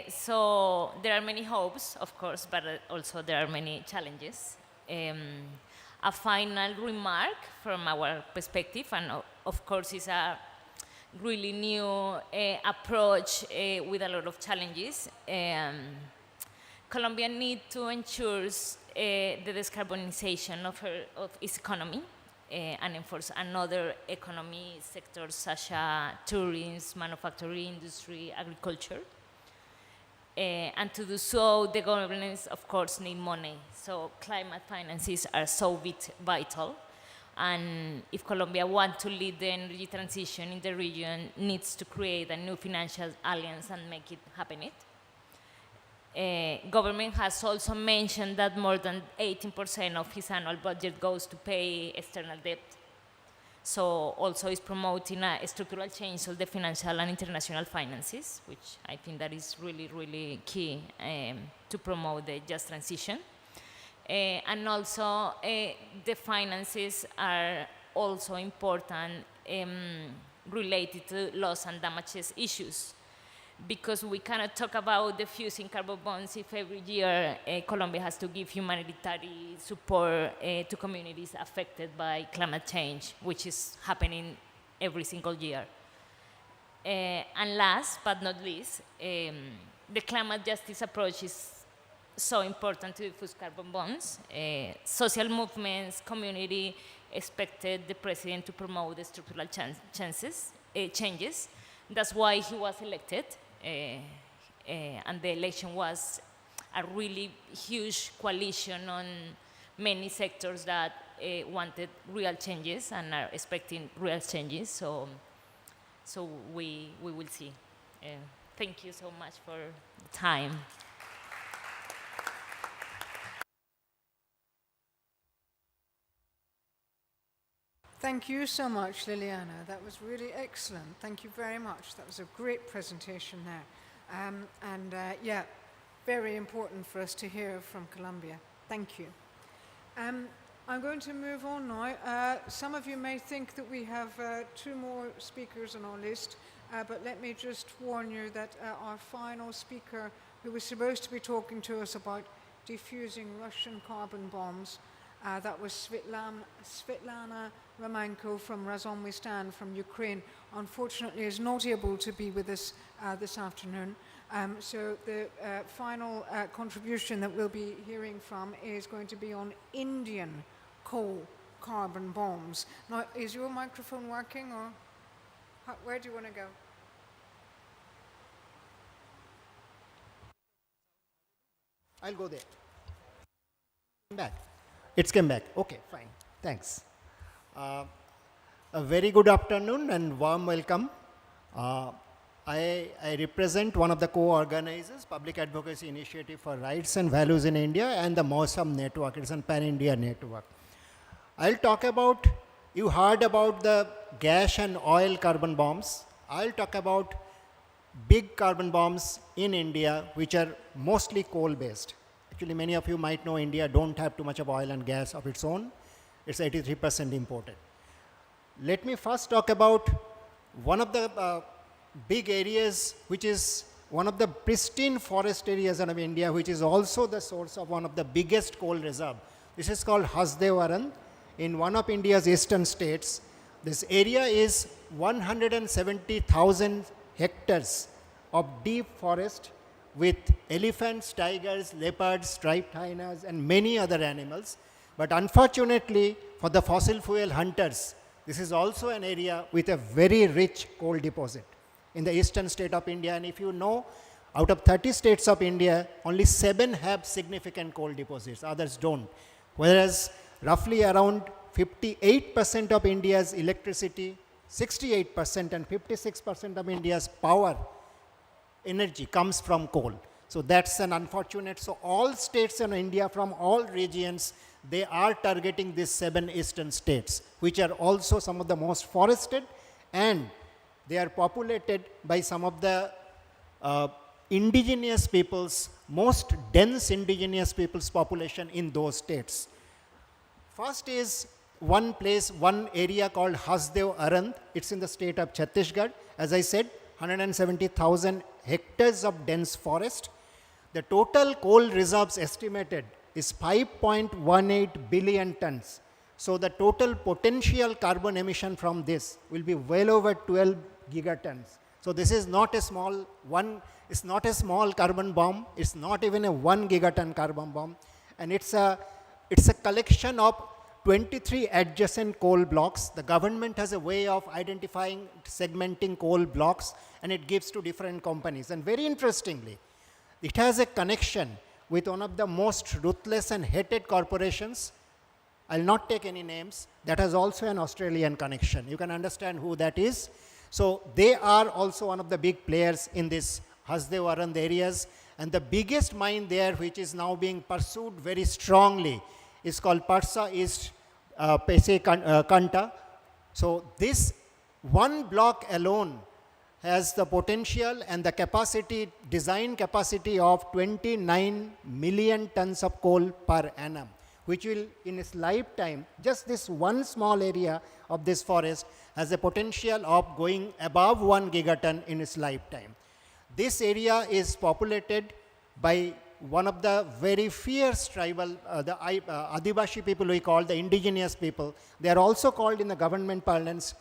So there are many hopes, of course, but also there are many challenges. A final remark from our perspective, and of course is a really new approach with a lot of challenges. Colombia needs to ensure the decarbonization of its economy and enforce another economy sectors such as tourism, manufacturing industry, agriculture. And to do so, the governments, of course, need money. So climate finances are so vital. And if Colombia wants to lead the energy transition in the region, needs to create a new financial alliance and make it happen. Government has also mentioned that more than 18% of his annual budget goes to pay external debt. So also is promoting a structural change of the financial and international finances, which I think that is really, really key to promote the just transition. And also the finances are also important related to loss and damages issues, because we cannot talk about defusing carbon bonds if every year Colombia has to give humanitarian support to communities affected by climate change, which is happening every single year. And last but not least, the climate justice approach is so important to diffuse carbon bonds. Social movements, community expected the president to promote the structural changes. That's why he was elected. And the election was a really huge coalition on many sectors that wanted real changes and are expecting real changes. So we will see. Thank you so much for the time. Thank you so much, Liliana. That was really excellent. Thank you very much. That was a great presentation there. Yeah, very important for us to hear from Colombia. Thank you. I'm going to move on now. Some of you may think that we have 2 more speakers on our list, but let me just warn you that our final speaker, who was supposed to be talking to us about defusing Russian carbon bombs, that was Svetlana Romanko from Razom We Stand from Ukraine, unfortunately is not able to be with us this afternoon. So the final contribution that we'll be hearing from is going to be on Indian coal carbon bombs. Now, is your microphone working, or where do you want to go? I'll go there. Back. It's came back. Okay, fine. Thanks. A very good afternoon and warm welcome. I represent one of the co-organizers, Public Advocacy Initiative for Rights and Values in India, and the MOSAM network. It's a pan-India network. I'll talk about, you heard about the gas and oil carbon bombs. I'll talk about big carbon bombs in India, which are mostly coal-based. Actually, many of you might know India don't have too much of oil and gas of its own. It's 83% imported. Let me first talk about one of the big areas, which is one of the pristine forest areas of India, which is also the source of one of the biggest coal reserve. This is called Hasdevaran in one of India's eastern states. This area is 170,000 hectares of deep forest with elephants, tigers, leopards, striped hyenas, and many other animals. But unfortunately, for the fossil fuel hunters, this is also an area with a very rich coal deposit in the eastern state of India. And if you know, out of 30 states of India, only 7 have significant coal deposits, others don't. Whereas roughly around 58% of India's electricity, 68% and 56% of India's power energy comes from coal. So that's an unfortunate. So all states in India from all regions, they are targeting these 7 eastern states, which are also some of the most forested, and they are populated by some of the indigenous peoples, most dense indigenous peoples population in those states. First is one place, one area called Hasdev Arand. It's in the state of Chhattisgarh. As I said, 170,000 hectares of dense forest. The total coal reserves estimated is 5.18 billion tons. So the total potential carbon emission from this will be well over 12 gigatons. So this is not a small it's not a small carbon bomb. It's not even a 1 gigaton carbon bomb. And it's a collection of 23 adjacent coal blocks. The government has a way of identifying, segmenting coal blocks, and it gives to different companies. And very interestingly, it has a connection with one of the most ruthless and hated corporations. I'll not take any names. That has also an Australian connection. You can understand who that is. So they are also one of the big players in this Hasdevaran areas. And the biggest mine there, which is now being pursued very strongly, is called Parsa East Pese Kanta. So this one block alone has the potential and the capacity, design capacity of 29 million tons of coal per annum, which will in its lifetime, just this one small area of this forest has a potential of going above 1 gigaton in its lifetime. This area is populated by one of the very fierce tribal, the Adivashi people we call the indigenous people. They are also called in the government parlance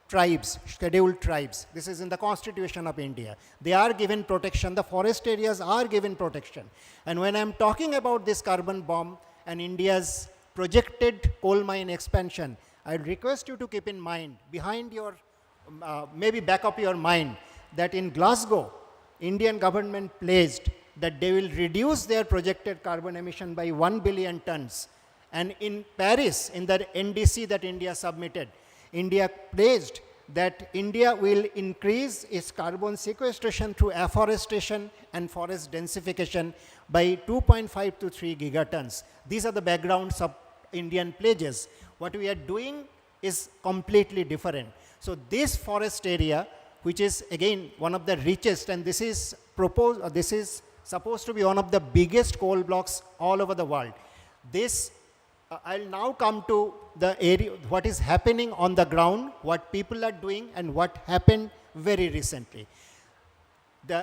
tribes, scheduled tribes. This is in the Constitution of India. They are given protection. The forest areas are given protection. And when I'm talking about this carbon bomb and India's projected coal mine expansion, I request you to keep in mind, behind your, maybe back of your mind, that in Glasgow, Indian government pledged that they will reduce their projected carbon emission by 1 billion tons. And in Paris, in the NDC that India submitted, India pledged that India will increase its carbon sequestration through afforestation and forest densification by 2.5 to 3 gigatons. These are the backgrounds of Indian pledges. What we are doing is completely different. So this forest area, which is again one of the richest, and this is supposed to be one of the biggest coal blocks all over the world. This, I'll now come to the area, what is happening on the ground, what people are doing, and what happened very recently.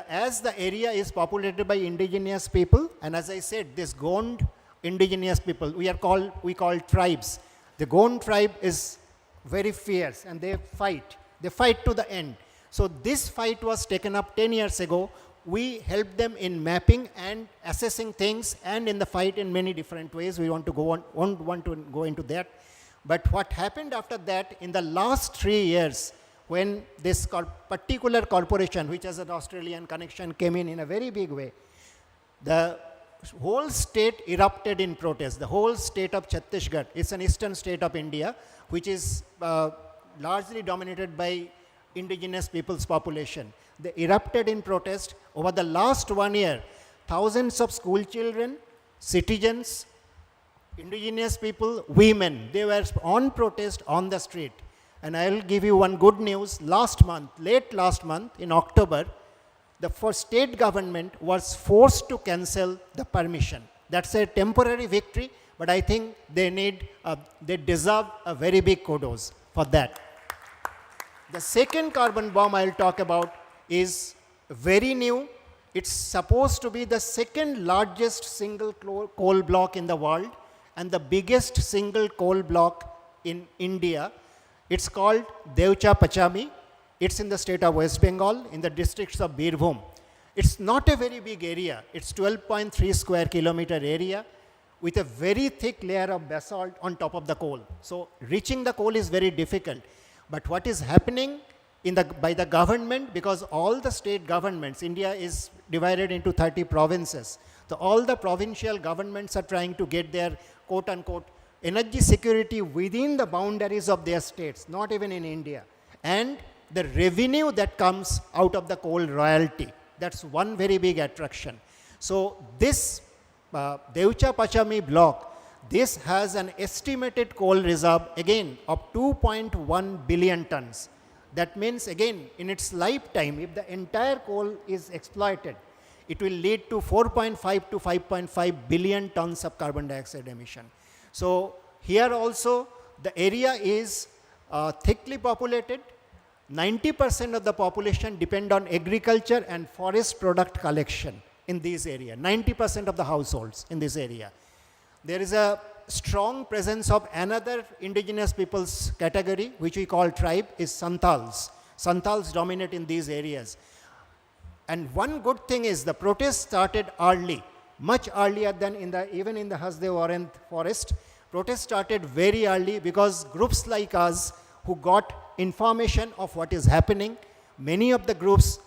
As the area is populated by indigenous people, and as I said, this Gond indigenous people, we call tribes. The Gond tribe is very fierce, and they fight to the end. So this fight was taken up 10 years ago. We helped them in mapping and assessing things, and in the fight in many different ways. We won't want to go into that. But what happened after that, in the last 3 years, when this particular corporation, which has an Australian connection, came in a very big way, the whole state erupted in protest. The whole state of Chhattisgarh, it's an eastern state of India, which is largely dominated by indigenous people's population. They erupted in protest. Over the last 1 year, thousands of school children, citizens, indigenous people, women, they were on protest on the street. And I'll give you one good news. Late last month, in October, the first state government was forced to cancel the permission. That's a temporary victory, but I think they deserve a very big kudos for that. The second carbon bomb I'll talk about is very new. It's supposed to be the second largest single coal block in the world and the biggest single coal block in India. It's called Devcha Pachami. It's in the state of West Bengal, in the districts of Birbhum. It's not a very big area. It's 12.3 square kilometer area with a very thick layer of basalt on top of the coal. So reaching the coal is very difficult. But what is happening by the government, because all the state governments, India is divided into 30 provinces. So all the provincial governments are trying to get their quote unquote energy security within the boundaries of their states, not even in India. And the revenue that comes out of the coal royalty, that's one very big attraction. So this Devcha Pachami block, this has an estimated coal reserve again of 2.1 billion tons. That means again in its lifetime, if the entire coal is exploited, it will lead to 4.5 to 5.5 billion tons of carbon dioxide emission. So here also the area is thickly populated. 90% of the population depend on agriculture and forest product collection in this area. 90% of the households in this area. There is a strong presence of another indigenous peoples category, which we call tribe, is Santals. Santals dominate in these areas. And one good thing is the protest started early, much earlier than even in the Hasdev forest. Protest started very early because groups like us who got information of what is happening, many of the groups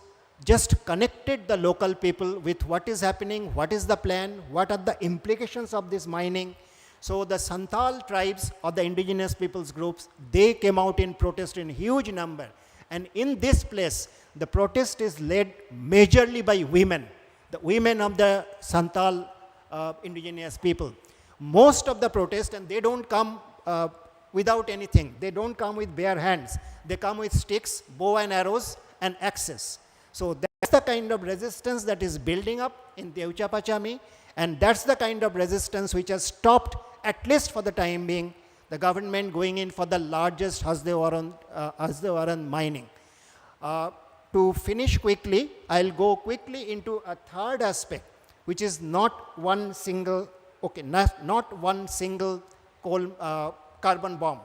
just connected the local people with what is happening, what is the plan, what are the implications of this mining. So the Santal tribes or the indigenous peoples groups, they came out in protest in huge number. And in this place, the protest is led majorly by women, the women of the Santal indigenous people. Most of the protest, and they don't come without anything. They don't come with bare hands. They come with sticks, bow and arrows, and axes. So that's the kind of resistance that is building up in Devcha Pachami, and that's the kind of resistance which has stopped, at least for the time being, the government going in for the largest Hasdev mining. To finish quickly, I'll go quickly into a third aspect, which is not one single coal carbon bomb.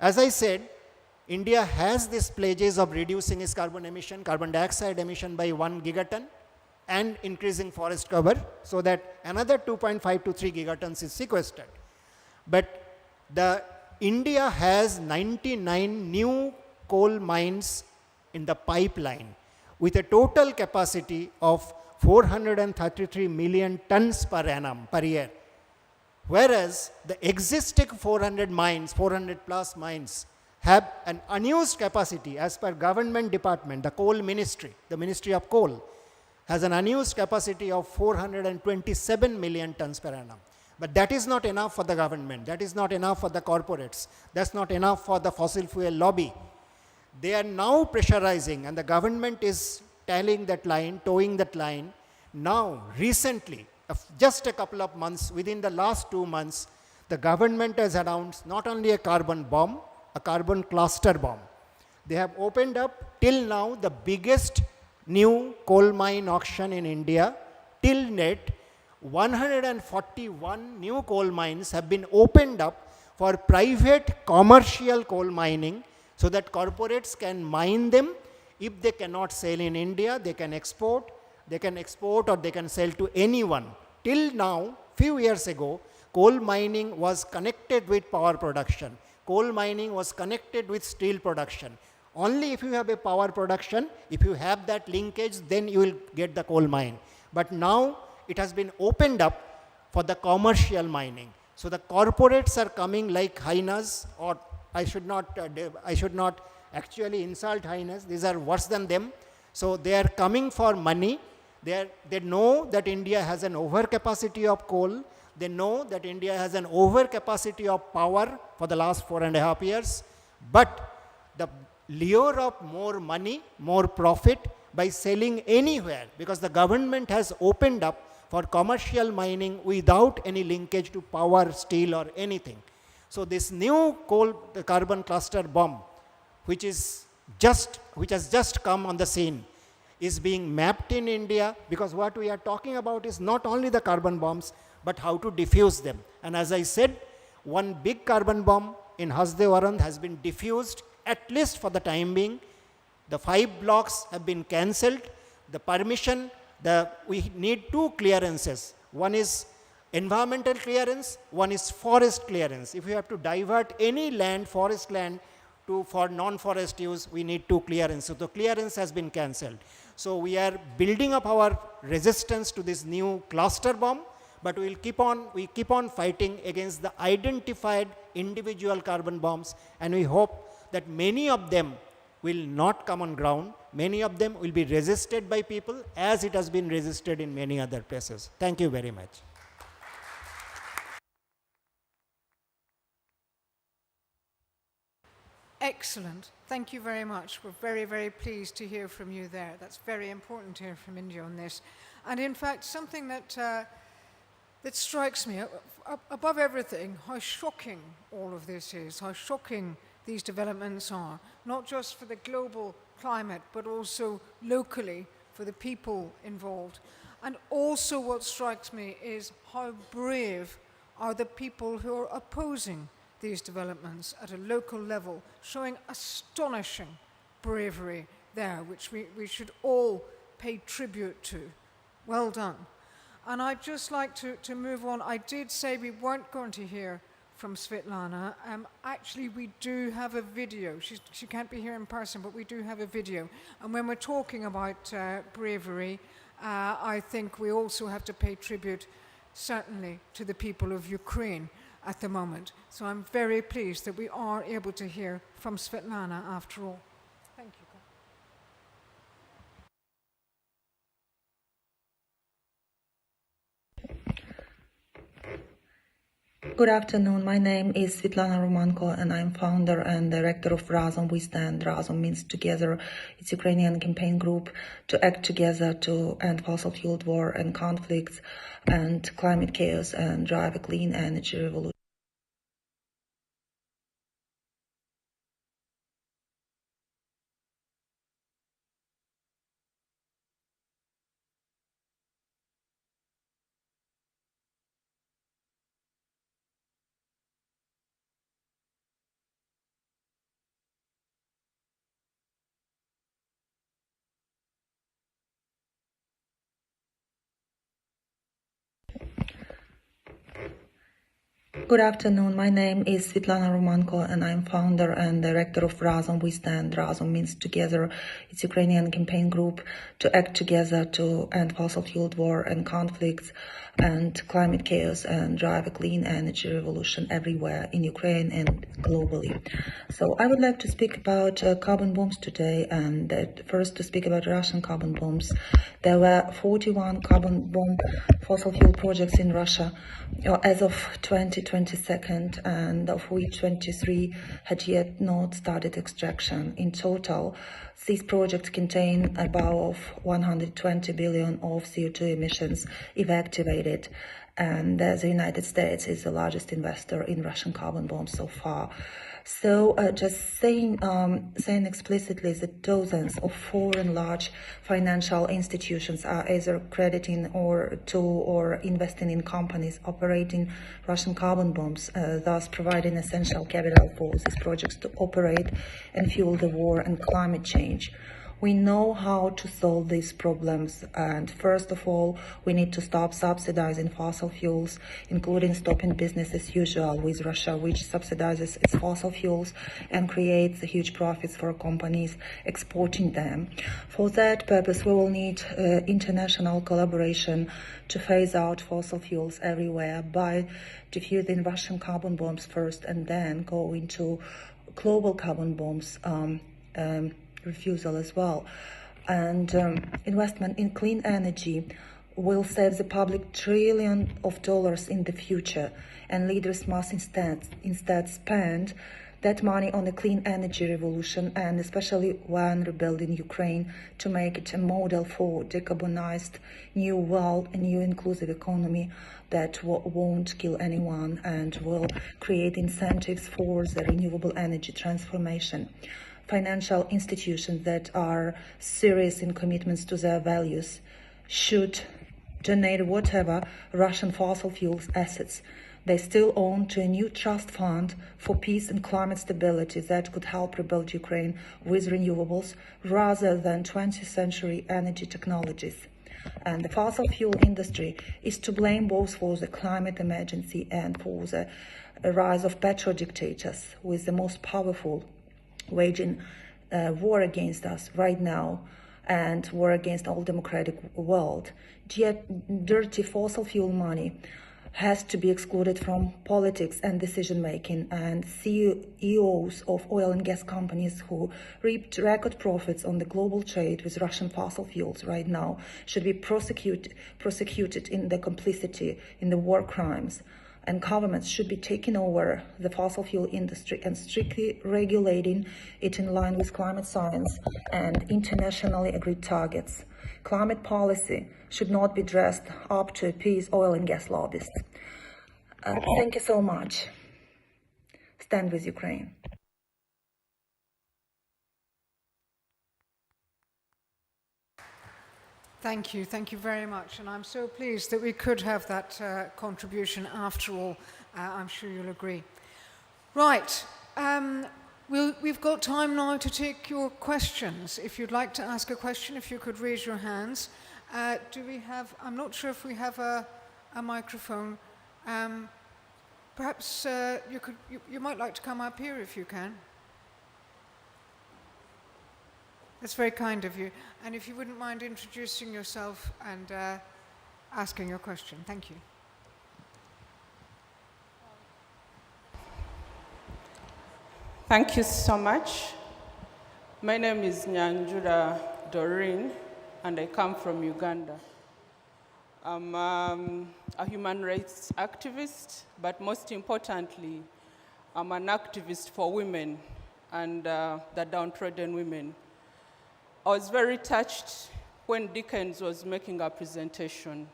As I said, India has these pledges of reducing its carbon dioxide emission by 1 gigaton and increasing forest cover so that another 2.5 to 3 gigatons is sequestered. But India has 99 new coal mines in the pipeline with a total capacity of 433 million tons per annum per year. Whereas the existing 400 plus mines have an unused capacity as per government department, the coal ministry, the Ministry of Coal, has an unused capacity of 427 million tons per annum. But that is not enough for the government. That is not enough for the corporates. That's not enough for the fossil fuel lobby. They are now pressurizing, and the government is towing that line. Now, recently, just a couple of months, within the last 2 months, the government has announced not only a carbon bomb, a carbon cluster bomb. They have opened up till now the biggest new coal mine auction in India. Till net, 141 new coal mines have been opened up for private commercial coal mining so that corporates can mine them. If they cannot sell in India, they can export or they can sell to anyone. Till now, few years ago, coal mining was connected with power production. Coal mining was connected with steel production. Only if you have a power production, if you have that linkage, then you will get the coal mine. But now it has been opened up for the commercial mining. So the corporates are coming like hyenas, or I should not actually insult hyenas. These are worse than them. So they are coming for money. They know that India has an overcapacity of coal. They know that India has an overcapacity of power for the last 4.5 years. But the lure of more money, more profit, by selling anywhere, because the government has opened up for commercial mining without any linkage to power, steel or anything. So this new carbon cluster bomb, which has just come on the scene, is being mapped in India, because what we are talking about is not only the carbon bombs, but how to diffuse them. And as I said, one big carbon bomb in Hasdewaran has been diffused, at least for the time being. The 5 blocks have been cancelled. The permission, we need 2 clearances. One is environmental clearance, one is forest clearance. If you have to divert any land, forest land, for non-forest use, we need 2 clearances. So the clearance has been cancelled. So we are building up our resistance to this new cluster bomb, but we keep on fighting against the identified individual carbon bombs, and we hope that many of them will not come on ground. Many of them will be resisted by people, as it has been resisted in many other places. Thank you very much. Excellent. Thank you very much. We're very, very pleased to hear from you there. That's very important to hear from India on this. And in fact, something that strikes me, above everything, how shocking all of this is, how shocking these developments are, not just for the global climate, but also locally for the people involved. And also what strikes me is how brave are the people who are opposing these developments at a local level, showing astonishing bravery there, which we should all pay tribute to. Well done. And I'd just like to move on. I did say we weren't going to hear from Svetlana. Actually, we do have a video. She can't be here in person, but we do have a video. And when we're talking about bravery, I think we also have to pay tribute, certainly, to the people of Ukraine at the moment. So I'm very pleased that we are able to hear from Svetlana after all. Thank you. Good afternoon. My name is Svetlana Romanko, and I'm founder and director of Razom We Stand. Razom means together. It's a Ukrainian campaign group to act together to end fossil-fueled war and conflicts and climate chaos and drive a clean energy revolution. Good afternoon. My name is Svetlana Romanko, and I'm founder and director of Razom We Stand. Razom means together. It's a Ukrainian campaign group to act together to end fossil-fueled war and conflicts and climate chaos and drive a clean energy revolution everywhere in Ukraine and globally. So I would like to speak about carbon bombs today, and first to speak about Russian carbon bombs. There were 41 carbon bomb fossil fuel projects in Russia as of 2022, and of which 23 had yet not started extraction. In total, these projects contain above 120 billion of CO2 emissions if activated, and the United States is the largest investor in Russian carbon bombs so far. So just saying explicitly that dozens of foreign large financial institutions are either crediting or investing in companies operating Russian carbon bombs, thus providing essential capital for these projects to operate and fuel the war and climate change. We know how to solve these problems, and first of all, we need to stop subsidizing fossil fuels, including stopping business as usual with Russia, which subsidizes its fossil fuels and creates huge profits for companies exporting them. For that purpose, we will need international collaboration to phase out fossil fuels everywhere by defusing Russian carbon bombs first and then go into global carbon bombs refusal as well. And investment in clean energy will save the public $trillions in the future, and leaders must instead spend that money on a clean energy revolution, and especially when rebuilding Ukraine to make it a model for decarbonized new world, a new inclusive economy that won't kill anyone and will create incentives for the renewable energy transformation. Financial institutions that are serious in commitments to their values should donate whatever Russian fossil fuels assets they still own to a new trust fund for peace and climate stability that could help rebuild Ukraine with renewables rather than 20th century energy technologies. And the fossil fuel industry is to blame both for the climate emergency and for the rise of petro-dictators, with the most powerful waging war against us right now and war against all democratic world. Yet dirty fossil fuel money has to be excluded from politics and decision-making, and CEOs of oil and gas companies who reaped record profits on the global trade with Russian fossil fuels right now should be prosecuted in their complicity in the war crimes, and governments should be taking over the fossil fuel industry and strictly regulating it in line with climate science and internationally agreed targets. Climate policy should not be dressed up to appease oil and gas lobbyists. Thank you so much. Stand with Ukraine. Thank you very much. And I'm so pleased that we could have that contribution after all. I'm sure you'll agree. Right. We've got time now to take your questions. If you'd like to ask a question, if you could raise your hands. Do we have, I'm not sure if we have a microphone. Perhaps you might like to come up here if you can. That's very kind of you. And if you wouldn't mind introducing yourself and asking your question. Thank you. Thank you so much. My name is Nyanjura Doreen, and I come from Uganda. I'm a human rights activist, but most importantly, I'm an activist for women and the downtrodden women. I was very touched when Dickens was making a presentation,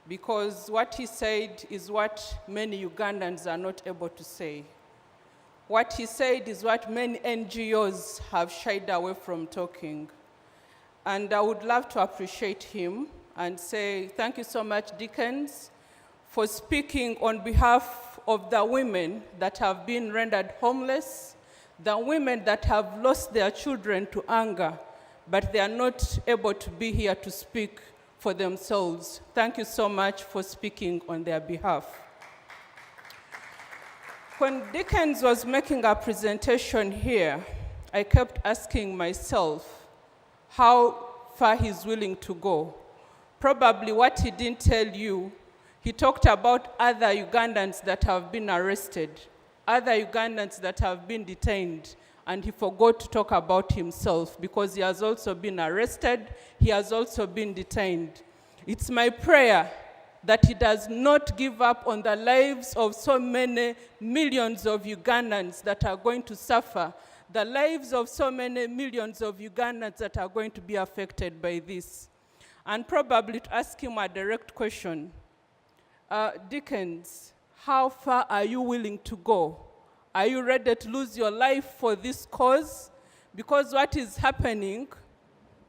because what he said is what many Ugandans are not able to say. What he said is what many NGOs have shied away from talking. And I would love to appreciate him and say thank you so much, Dickens, for speaking on behalf of the women that have been rendered homeless, the women that have lost their children to anger, but they are not able to be here to speak for themselves. Thank you so much for speaking on their behalf. When Dickens was making a presentation here, I kept asking myself how far he's willing to go. Probably what he didn't tell you, he talked about other Ugandans that have been arrested, other Ugandans that have been detained, and he forgot to talk about himself because he has also been arrested, he has also been detained. It's my prayer that he does not give up on the lives of so many millions of Ugandans that are going to suffer, the lives of so many millions of Ugandans that are going to be affected by this. And probably to ask him a direct question, Dickens, how far are you willing to go? Are you ready to lose your life for this cause? Because what is happening,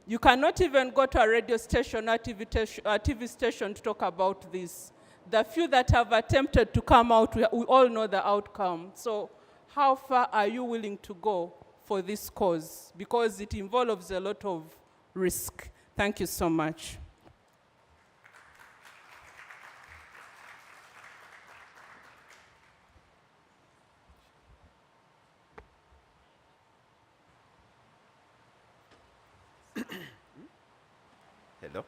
you cannot even go to a radio station or TV station to talk about this. The few that have attempted to come out, we all know the outcome. So how far are you willing to go for this cause? Because it involves a lot of risk. Thank you so much. Hello?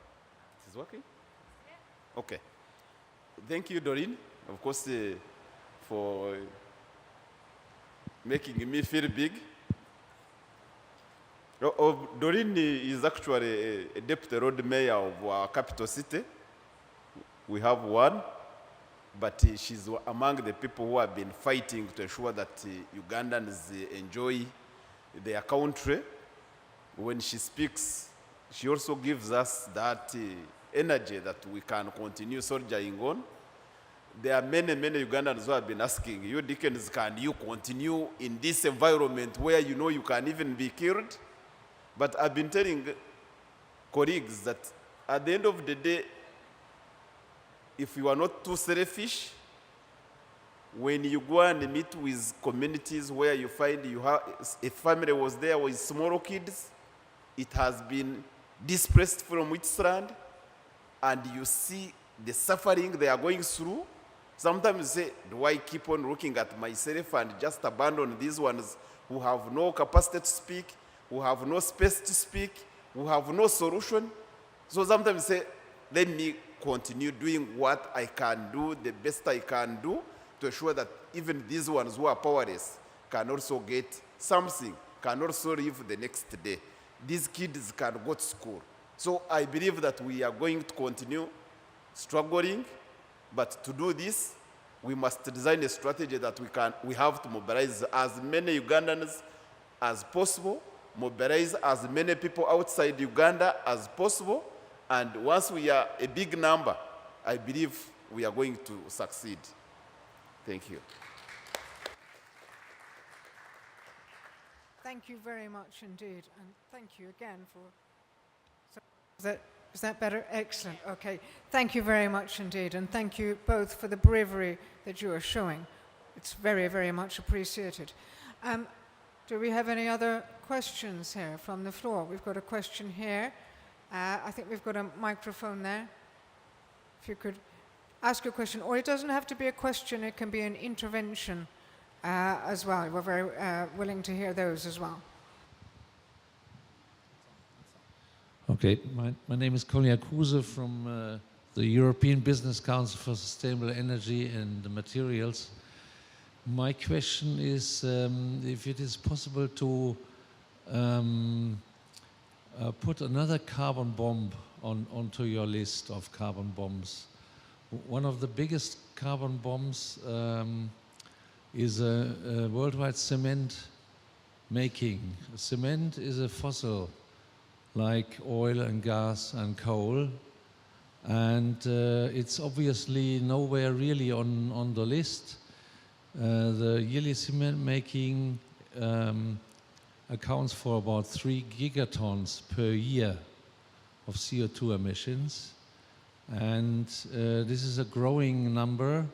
Is this working? Yeah. Okay. Thank you, Doreen, of course, for making me feel big. Doreen is actually a deputy road mayor of our capital city. We have one. but she's among the people who have been fighting to ensure that Ugandans enjoy their country. When she speaks, she also gives us that energy that we can continue soldiering on. There are many Ugandans who have been asking, you Dickens, can you continue in this environment where you know you can even be killed? But I've been telling colleagues that at the end of the day, if you are not too selfish, when you go and meet with communities where you find you have a family was there with small kids, it has been displaced from its land, and you see the suffering they are going through. Sometimes you say, do I keep on looking at myself and just abandon these ones who have no capacity to speak, who have no space to speak, who have no solution? So sometimes you say, let me continue doing what I can do, the best I can do, to ensure that even these ones who are powerless can also get something, can also live the next day. These kids can go to school. So I believe that we are going to continue struggling, but to do this, we must design a strategy that we have to mobilize as many Ugandans as possible, mobilize as many people outside Uganda as possible, and once we are a big number, I believe we are going to succeed. Thank you. Thank you very much indeed, and thank you again for... Is that better? Excellent. Okay. Thank you very much indeed, and thank you both for the bravery that you are showing. It's very, very much appreciated. Do we have any other questions here from the floor? We've got a question here. I think we've got a microphone there. If you could ask your question, or it doesn't have to be a question, it can be an intervention as well. We're very willing to hear those as well. Okay, my name is Kolja Kruse from the European Business Council for Sustainable Energy and Materials. My question is if it is possible to put another carbon bomb onto your list of carbon bombs. One of the biggest carbon bombs is a worldwide cement making. Cement is a fossil like oil and gas and coal, and it's obviously nowhere really on the list. The yearly cement making accounts for about 3 gigatons per year of CO2 emissions, and this is a growing number.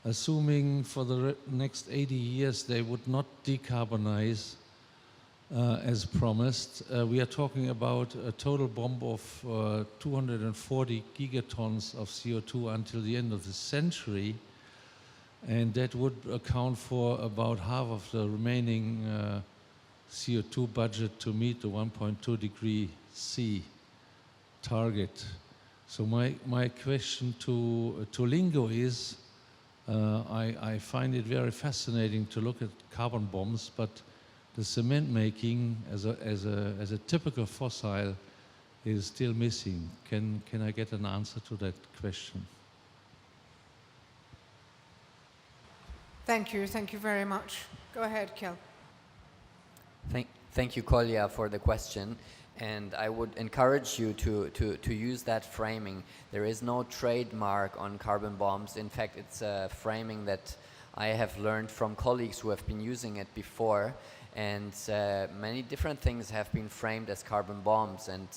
Assuming for the next 80 years they would not decarbonize as promised, we are talking about a total bomb of 240 gigatons of CO2 until the end of the century, and that would account for about half of the remaining CO2 budget to meet the 1.2 degree C target. So my question to LINGO is, I find it very fascinating to look at carbon bombs, but the cement making as a typical fossil is still missing. Can I get an answer to that question? Thank you very much. Go ahead, Kjell. Thank you, Kolja, for the question. And I would encourage you to use that framing. There is no trademark on carbon bombs. In fact, it's a framing that I have learned from colleagues who have been using it before. And many different things have been framed as carbon bombs. And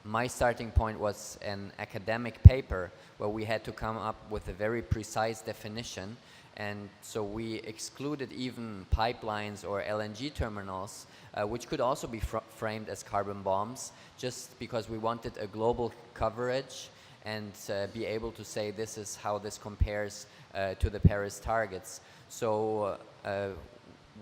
my starting point was an academic paper where we had to come up with a very precise definition. And so we excluded even pipelines or LNG terminals, which could also be framed as carbon bombs, just because we wanted a global coverage and be able to say this is how this compares to the Paris targets. So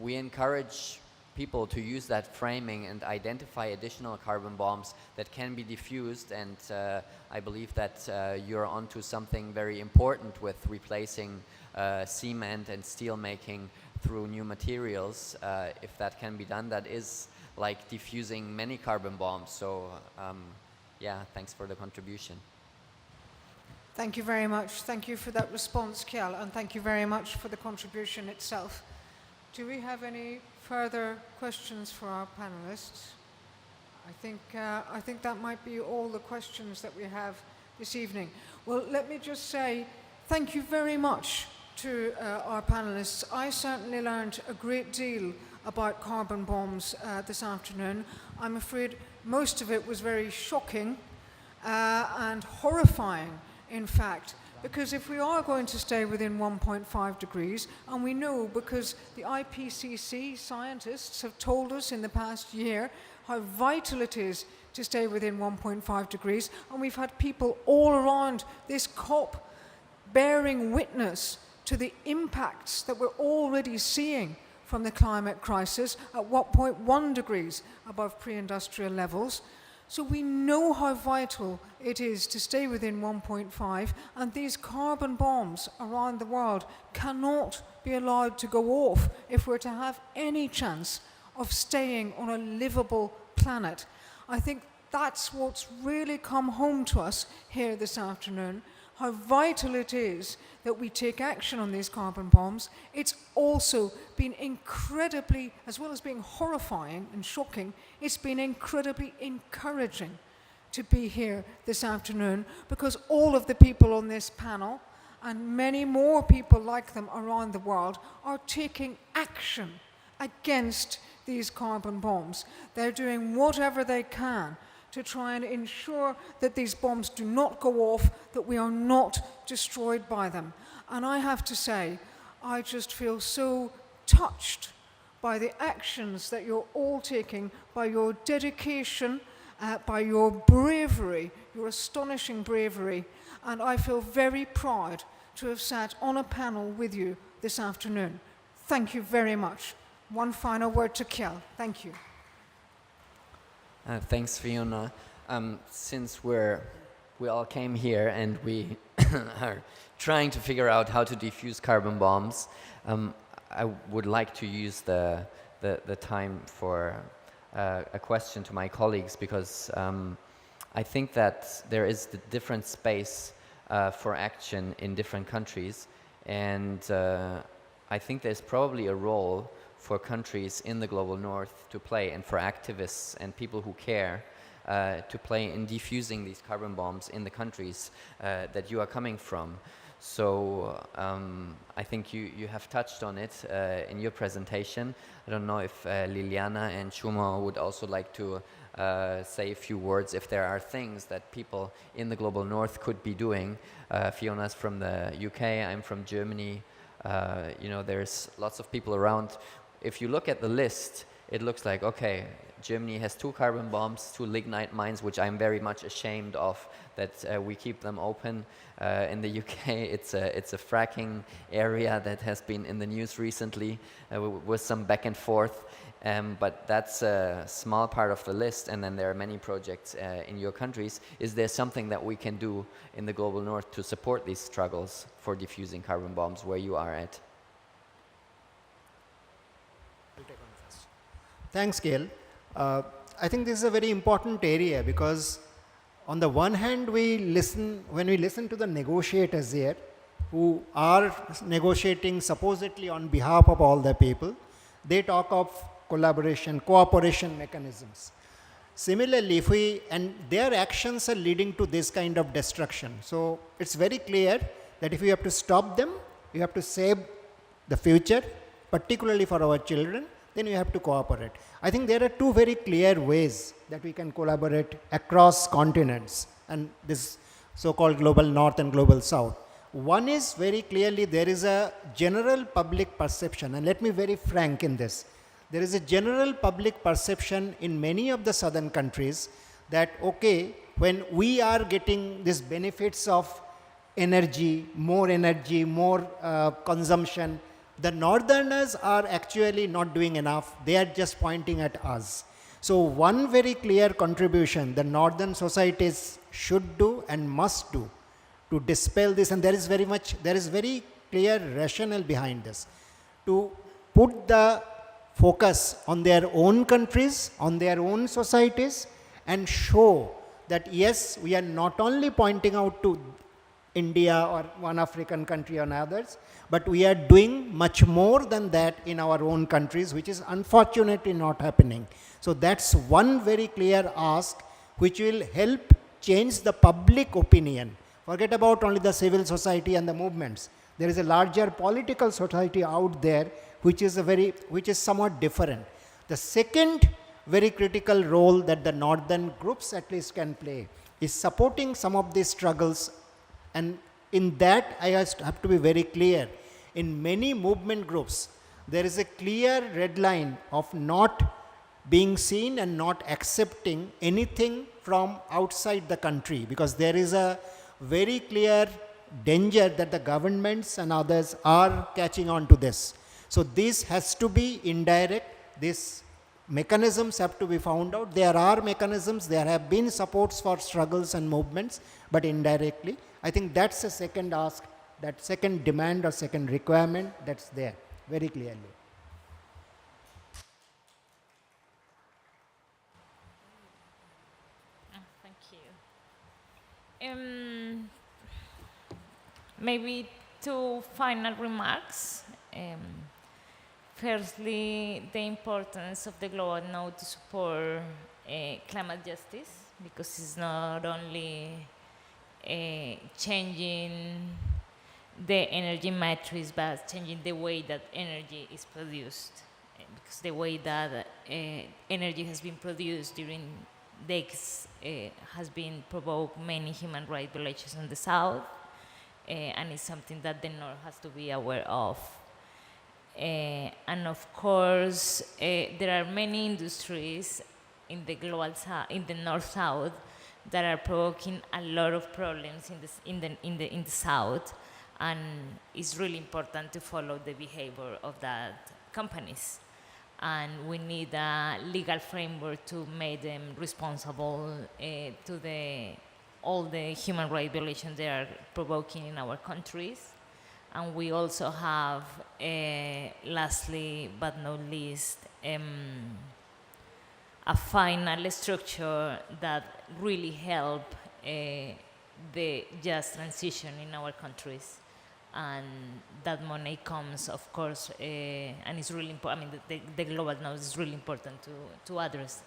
we encourage people to use that framing and identify additional carbon bombs that can be diffused, and I believe that you're onto something very important with replacing cement and steel making through new materials. If that can be done, that is like diffusing many carbon bombs. So yeah, thanks for the contribution. Thank you very much. Thank you for that response, Kjell, and thank you very much for the contribution itself. Do we have any further questions for our panelists? I think that might be all the questions that we have this evening. Well, let me just say thank you very much to our panelists. I certainly learned a great deal about carbon bombs this afternoon. I'm afraid most of it was very shocking and horrifying, in fact, because if we are going to stay within 1.5 degrees, and we know because the IPCC scientists have told us in the past year how vital it is to stay within 1.5 degrees, and we've had people all around this COP bearing witness to the impacts that we're already seeing from the climate crisis at 1.1 degrees above pre-industrial levels. So we know how vital it is to stay within 1.5, and these carbon bombs around the world cannot be allowed to go off if we're to have any chance of staying on a livable planet. I think that's what's really come home to us here this afternoon, how vital it is that we take action on these carbon bombs. It's also been incredibly, as well as being horrifying and shocking, it's been incredibly encouraging to be here this afternoon, because all of the people on this panel and many more people like them around the world are taking action against these carbon bombs. They're doing whatever they can to try and ensure that these bombs do not go off, that we are not destroyed by them. And I have to say, I just feel so touched by the actions that you're all taking, by your dedication, by your bravery, your astonishing bravery, and I feel very proud to have sat on a panel with you this afternoon. Thank you very much. One final word to Kjell. Thank you. Thanks, Fiona. Since we all came here and we are trying to figure out how to defuse carbon bombs, I would like to use the time for a question to my colleagues, because I think that there is the different space for action in different countries, and I think there's probably a role for countries in the global north to play, and for activists and people who care to play in defusing these carbon bombs in the countries that you are coming from. So I think you have touched on it in your presentation. I don't know if Liliana and Shuma would also like to say a few words if there are things that people in the global north could be doing. Fiona's from the UK, I'm from Germany. You know, there's lots of people around. If you look at the list, it looks like, okay, Germany has 2 carbon bombs, 2 lignite mines, which I'm very much ashamed of that we keep them open. In the UK, it's a fracking area that has been in the news recently with some back and forth. But that's a small part of the list, and then there are many projects in your countries. Is there something that we can do in the global north to support these struggles for diffusing carbon bombs where you are at? Thanks, Kjell. I think this is a very important area, because on the one hand, when we listen to the negotiators here, who are negotiating supposedly on behalf of all the people, they talk of collaboration, cooperation mechanisms. Similarly, and their actions are leading to this kind of destruction. So it's very clear that if you have to stop them, you have to save the future, particularly for our children, then you have to cooperate. I think there are 2 very clear ways that we can collaborate across continents and this so-called global north and global south. One is very clearly there is a general public perception, and let me be very frank in this. There is a general public perception in many of the southern countries that, okay, when we are getting these benefits of energy, more consumption, the northerners are actually not doing enough. They are just pointing at us. So one very clear contribution the northern societies should do and must do to dispel this, and there is very clear rationale behind this, to put the focus on their own countries, on their own societies, and show that yes, we are not only pointing out to India or one African country or others, but we are doing much more than that in our own countries, which is unfortunately not happening. So that's one very clear ask which will help change the public opinion. Forget about only the civil society and the movements. There is a larger political society out there which is somewhat different. The second very critical role that the northern groups at least can play is supporting some of these struggles, and in that I have to be very clear. In many movement groups, there is a clear red line of not being seen and not accepting anything from outside the country, because there is a very clear danger that the governments and others are catching on to this. So this has to be indirect. These mechanisms have to be found out. There are mechanisms, there have been supports for struggles and movements, but indirectly. I think that's the second ask, that second demand or second requirement that's there very clearly. Thank you. Maybe two final remarks. Firstly, the importance of the global node to support climate justice, because it's not only changing the energy matrix, but changing the way that energy is produced. Because the way that energy has been produced during decades has been provoked many human rights violations in the south, and it's something that the north has to be aware of. And of course, there are many industries in the global in the north-south that are provoking a lot of problems in the south, and it's really important to follow the behavior of that companies. And we need a legal framework to make them responsible to all the human rights violations they are provoking in our countries. And we also have, lastly but not least, a final structure that really help the just transition in our countries. And that money comes, of course, and it's really important. I mean, the global node is really important to address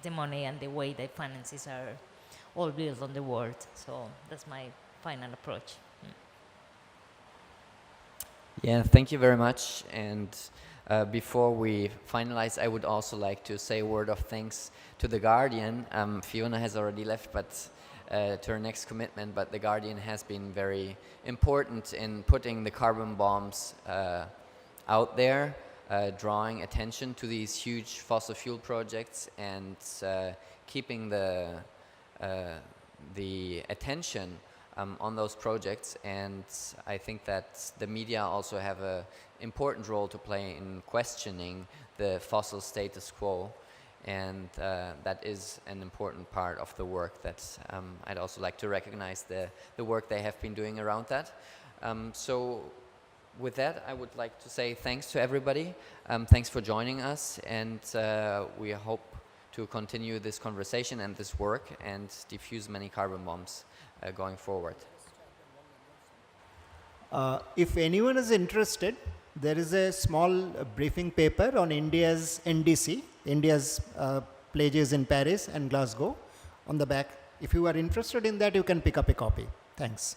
the money and the way the finances are all built on the world. So that's my final approach. Yeah, thank you very much. And before we finalize, I would also like to say a word of thanks to The Guardian. Fiona has already left, but to her next commitment, but The Guardian has been very important in putting the carbon bombs out there, drawing attention to these huge fossil fuel projects, and keeping the attention on those projects. And I think that the media also have an important role to play in questioning the fossil status quo, and that is an important part of the work that I'd also like to recognize the work they have been doing around that. So with that, I would like to say thanks to everybody. Thanks for joining us, and we hope to continue this conversation and this work and defuse many carbon bombs going forward. If anyone is interested, there is a small briefing paper on India's NDC, India's pledges in Paris and Glasgow on the back. If you are interested in that, you can pick up a copy. Thanks.